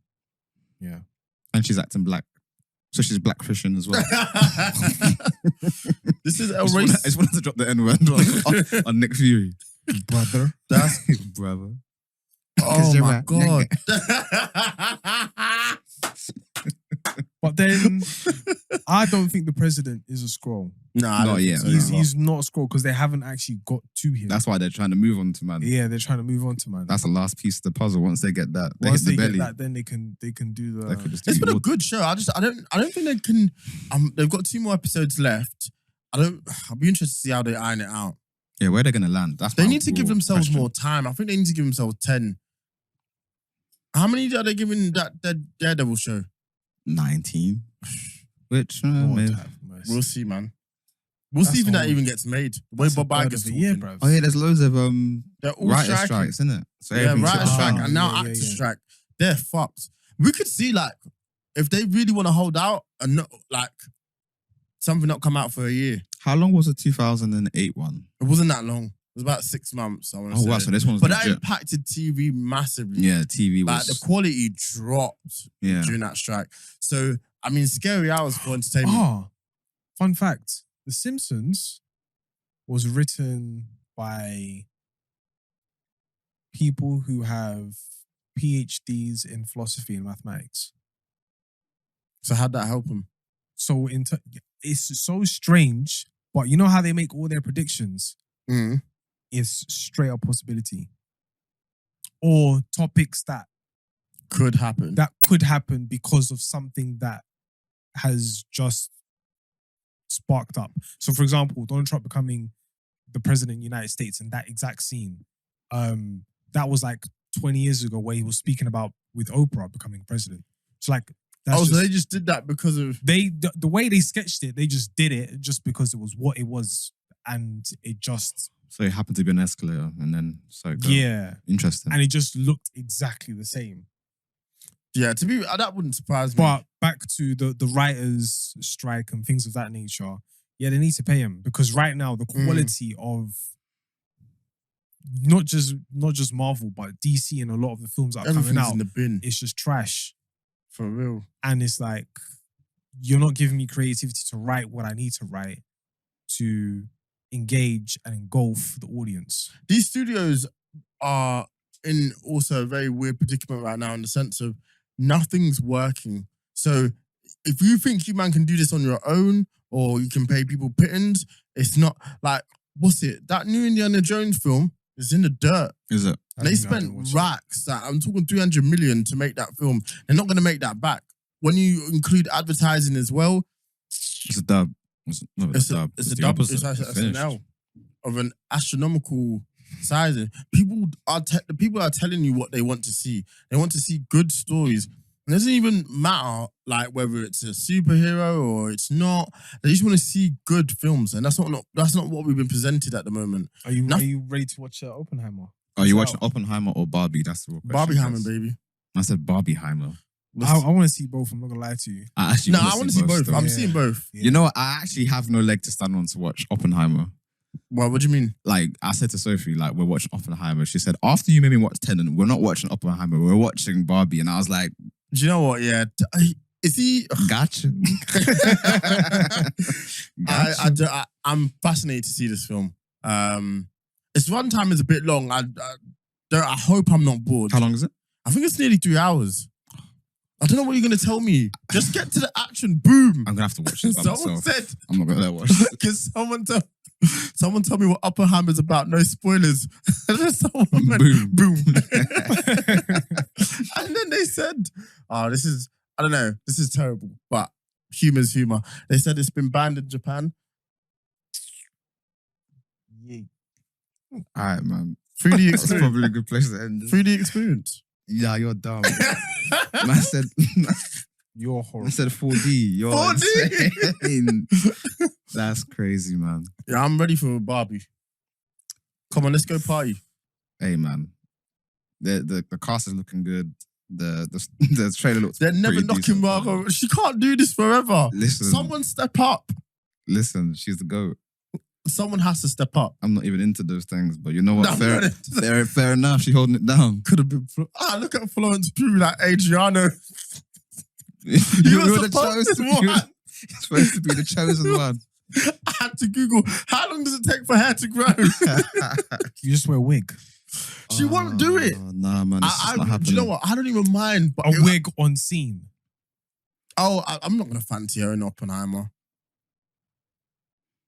Yeah. And she's acting black. So she's black Christian as well. This is a I just race. wanted to drop the N-word on Nick Fury. Brother. That's Brother. oh you're my right. god. But then I don't think the president is a scroll. Nah, I don't Not think yet, so. no. He's not a scroll because they haven't actually got to him. That's why they're trying to move on to man. Yeah, they're trying to move on to man. That's the last piece of the puzzle. Once they get that, they Once hit the they belly. get that, then they can do the. They could just do It's been a more. good show. I don't think they can. They've got 2 more episodes left. I'll be interested to see how they iron it out. Yeah, where they're gonna land. That's They my need to give real themselves question. more time. I think they need to give themselves 10. How many are they giving that Daredevil show? 19. Which Lord maybe. have mercy. We'll see, man. We'll That's see if that all- even gets made. The way That's a Bob third Iger's of a year, talking. bruv. Oh yeah, there's loads of They're all writer striking. strikes, isn't it? So Yeah, everything's writer hit the strike fan. and now yeah, actor yeah. strike. They're fucked. We could see like if they really want to hold out and not like something not come out for a year. How long was the 2008 one? It wasn't that long. It was about 6 months, I want to Oh say. wow, so this one's But that legit. impacted TV massively. Yeah, TV Like, the was. quality dropped Yeah. during that strike. So, I mean, scary hours for entertainment. Fun fact. The Simpsons was written by people who have PhDs in philosophy and mathematics. So how'd that help them? So it's so strange, but you know how they make all their predictions? Mm. It's straight up possibility. Or topics that Could happen. could happen because of something that has just sparked up. So for example, Donald Trump becoming the president of the United States and that exact scene, that was like 20 years ago where he was speaking about with Oprah becoming president. So like, that's so they just did that because of... the way they sketched it, they just did it just because it was what it was, and it just So it happened to be an escalator, and then yeah, interesting. and it just looked exactly the same. Yeah, that wouldn't surprise me. But back to the writers' strike and things of that nature, yeah, they need to pay him because right now the quality of not just Marvel but DC and a lot of the films that are coming everything's out, in the bin. it's just trash. For real. And it's like, you're not giving me creativity to write what I need to write to engage and engulf the audience. These studios are in also a very weird predicament right now in the sense of nothing's working. So if you think you man can do this on your own or you can pay people pittance, it's not like, what's it? That new Indiana Jones film is in the dirt. Is it? They spent racks. I'm talking 300 million to make that film. They're not going to make that back. When you include advertising as well, It's a dub. It's a dub. It's a the dub. opposite. It's It's actually finished. SNL of an astronomical size. The people are telling you what they want to see. They want to see good stories. It doesn't even matter like whether it's a superhero or it's not. They just want to see good films, and that's not what we've been presented at the moment. Are you ready to watch Oppenheimer? Are you watching Oppenheimer or Barbie? That's the real question. Barbieheimer, baby. I said Barbieheimer. I want to see both. I'm not gonna lie to you. I actually I want to see both. still. I'm Yeah. seeing both. Yeah. You know what? I actually have no leg to stand on to watch Oppenheimer. What do you mean? Like, I said to Sophie, like, we're watching Oppenheimer. She said, after you made me watch Tenet, we're not watching Oppenheimer, we're watching Barbie. And I was like, Do you know what? Yeah. Is he... gotcha. I'm fascinated to see this film. Its runtime is a bit long. I hope I'm not bored. How long is it? I think it's nearly 3 hours. I don't know what you're going to tell me. Just get to the action. Boom. I'm going to have to watch this by Someone myself. said, I'm not going to watch it. can someone tell me what Oppenheimer's about? No spoilers. And then someone went, Boom. boom. And then they said, I don't know, this is terrible, but humor's humor. They said it's been banned in Japan. Yeah. All right, man. 3D That's experience. probably a good place to end this. 3D experience. Yeah, you're dumb. Man said, You're I horrible. said 4D. You're 4D? insane. That's crazy, man. Yeah, I'm ready for Barbie. Come on, let's go party. Hey, man. The cast is looking good. The trailer looks They're never pretty knocking decent. Margot. She can't do this forever. Listen. Someone step up. Listen, she's the GOAT. Someone has to step up. I'm not even into those things, but you know what? No, I'm not into that. Fair enough. She holding it down. Could have been. Look at Florence Pugh, like Adriano. You were were the supposed chosen to one. be You're supposed to be the chosen one. I had to Google how long does it take for hair to grow. You just wear a wig. She won't do it. Nah, man. It's just not happening. Do you know what? I don't even mind. But A wig on scene. I'm not gonna fancy her in Oppenheimer.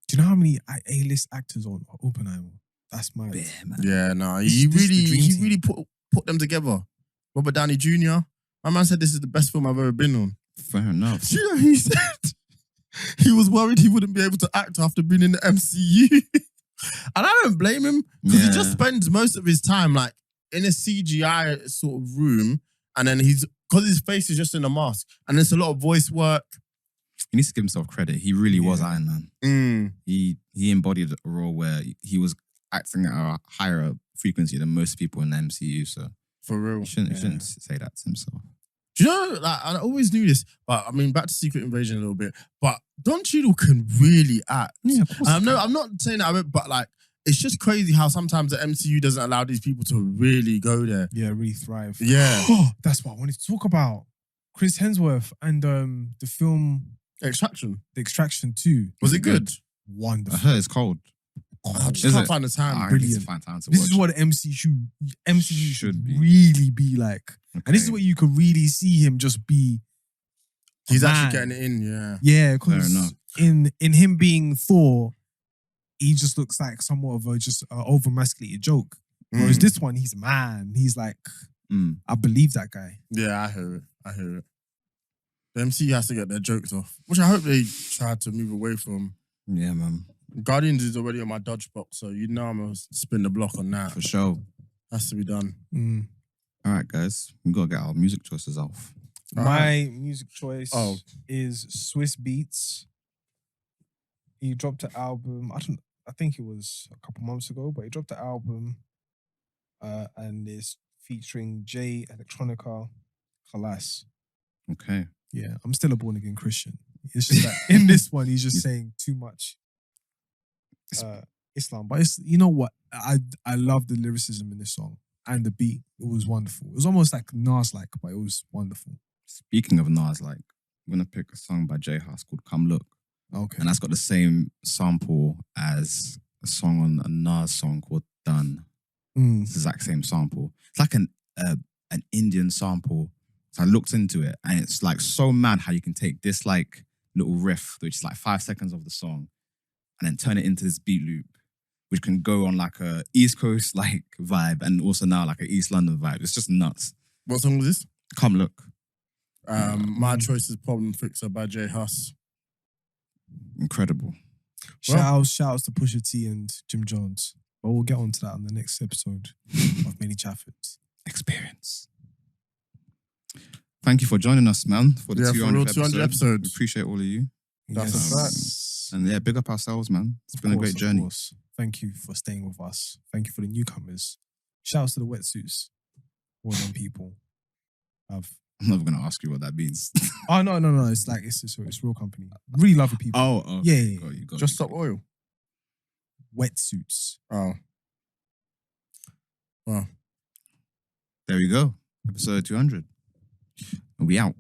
Do you know how many A-list actors on Oppenheimer? That's mad. Yeah, man. Yeah, no. This He is the dream team. really put them together. Robert Downey Jr. My man said this is the best film I've ever been on. Fair enough. Do you know he said he was worried he wouldn't be able to act after being in the MCU. And I don't blame him because he just spends most of his time like in a CGI sort of room, and then because his face is just in a mask, and there's a lot of voice work. He needs to give himself credit. He really was Iron Man. He embodied a role where he was acting at a higher frequency than most people in the MCU. So For real. he shouldn't say that to himself. Do you know, like, I always knew this, but I mean, back to Secret Invasion a little bit. But Don Cheadle can really act. Yeah, of course. I'm not saying that, but like, it's just crazy how sometimes the MCU doesn't allow these people to really go there. Yeah, really thrive. Yeah. That's what I wanted to talk about. Chris Hemsworth and the film Extraction. The Extraction 2. Was it good? I Wonderful. heard it's cold. I just Is can't it? find the time. I need to Brilliant. find time to This watch. is what the MCU should Should be. really be like. And this is Okay. what you could really see him just be. He's Man. actually getting it in, yeah. Yeah, Fair because enough. in him being Thor, he just looks like somewhat of a just over-masculated joke. Whereas this one, he's a man. He's like, Mm. I believe that guy. Yeah, I hear it. The MCU has to get their jokes off, which I hope they try to move away from. Yeah, man. Guardians is already on my dodge box, so you know I'm going to spin the block on that. For sure. Has to be done. All right, guys. We got to get our music choices off. All My music choice Oh. is Swiss Beats. He dropped an album. I think it was a couple months ago, but he dropped an album, and it's featuring Jay Electronica, Khalas. Okay. Yeah, I'm still a born again Christian. It's just that in this one, he's just saying too much Islam. But it's, you know what? I love the lyricism in this song and the beat. It was wonderful. It was almost like Nas-like, but it was wonderful. Speaking of Nas, like, I'm going to pick a song by J House called Come Look. Okay. And that's got the same sample as a song on a Nas song called Done. It's the exact same sample. It's like an Indian sample. So I looked into it, and it's like so mad how you can take this like little riff, which is like 5 seconds of the song, and then turn it into this beat loop, which can go on like a East Coast like vibe, and also now like an East London vibe. It's just nuts. What song was this? Come Look. My choice is Problem Fixer by Jay Huss. Incredible. Shout outs to Pusha T and Jim Jones. But we'll get on to that on the next episode of Made In Chafford. Experience. Thank you for joining us, man, for the Yeah, for 200th real, 200 episode. episodes. We appreciate all of you. That's Yes. a fact. And yeah, big up ourselves, man. It's been a great Of journey. course. Thank you for staying with us. Thank you for the newcomers. Shout outs to the wetsuits. Well done, people. I'm never going to ask you what that means. Oh, no. It's like, it's real company. Really lovely people. Oh, okay. Yeah. Got you, got Just you. Stop Oil. Wetsuits. Oh. Wow. There we go. Episode 200. And we out.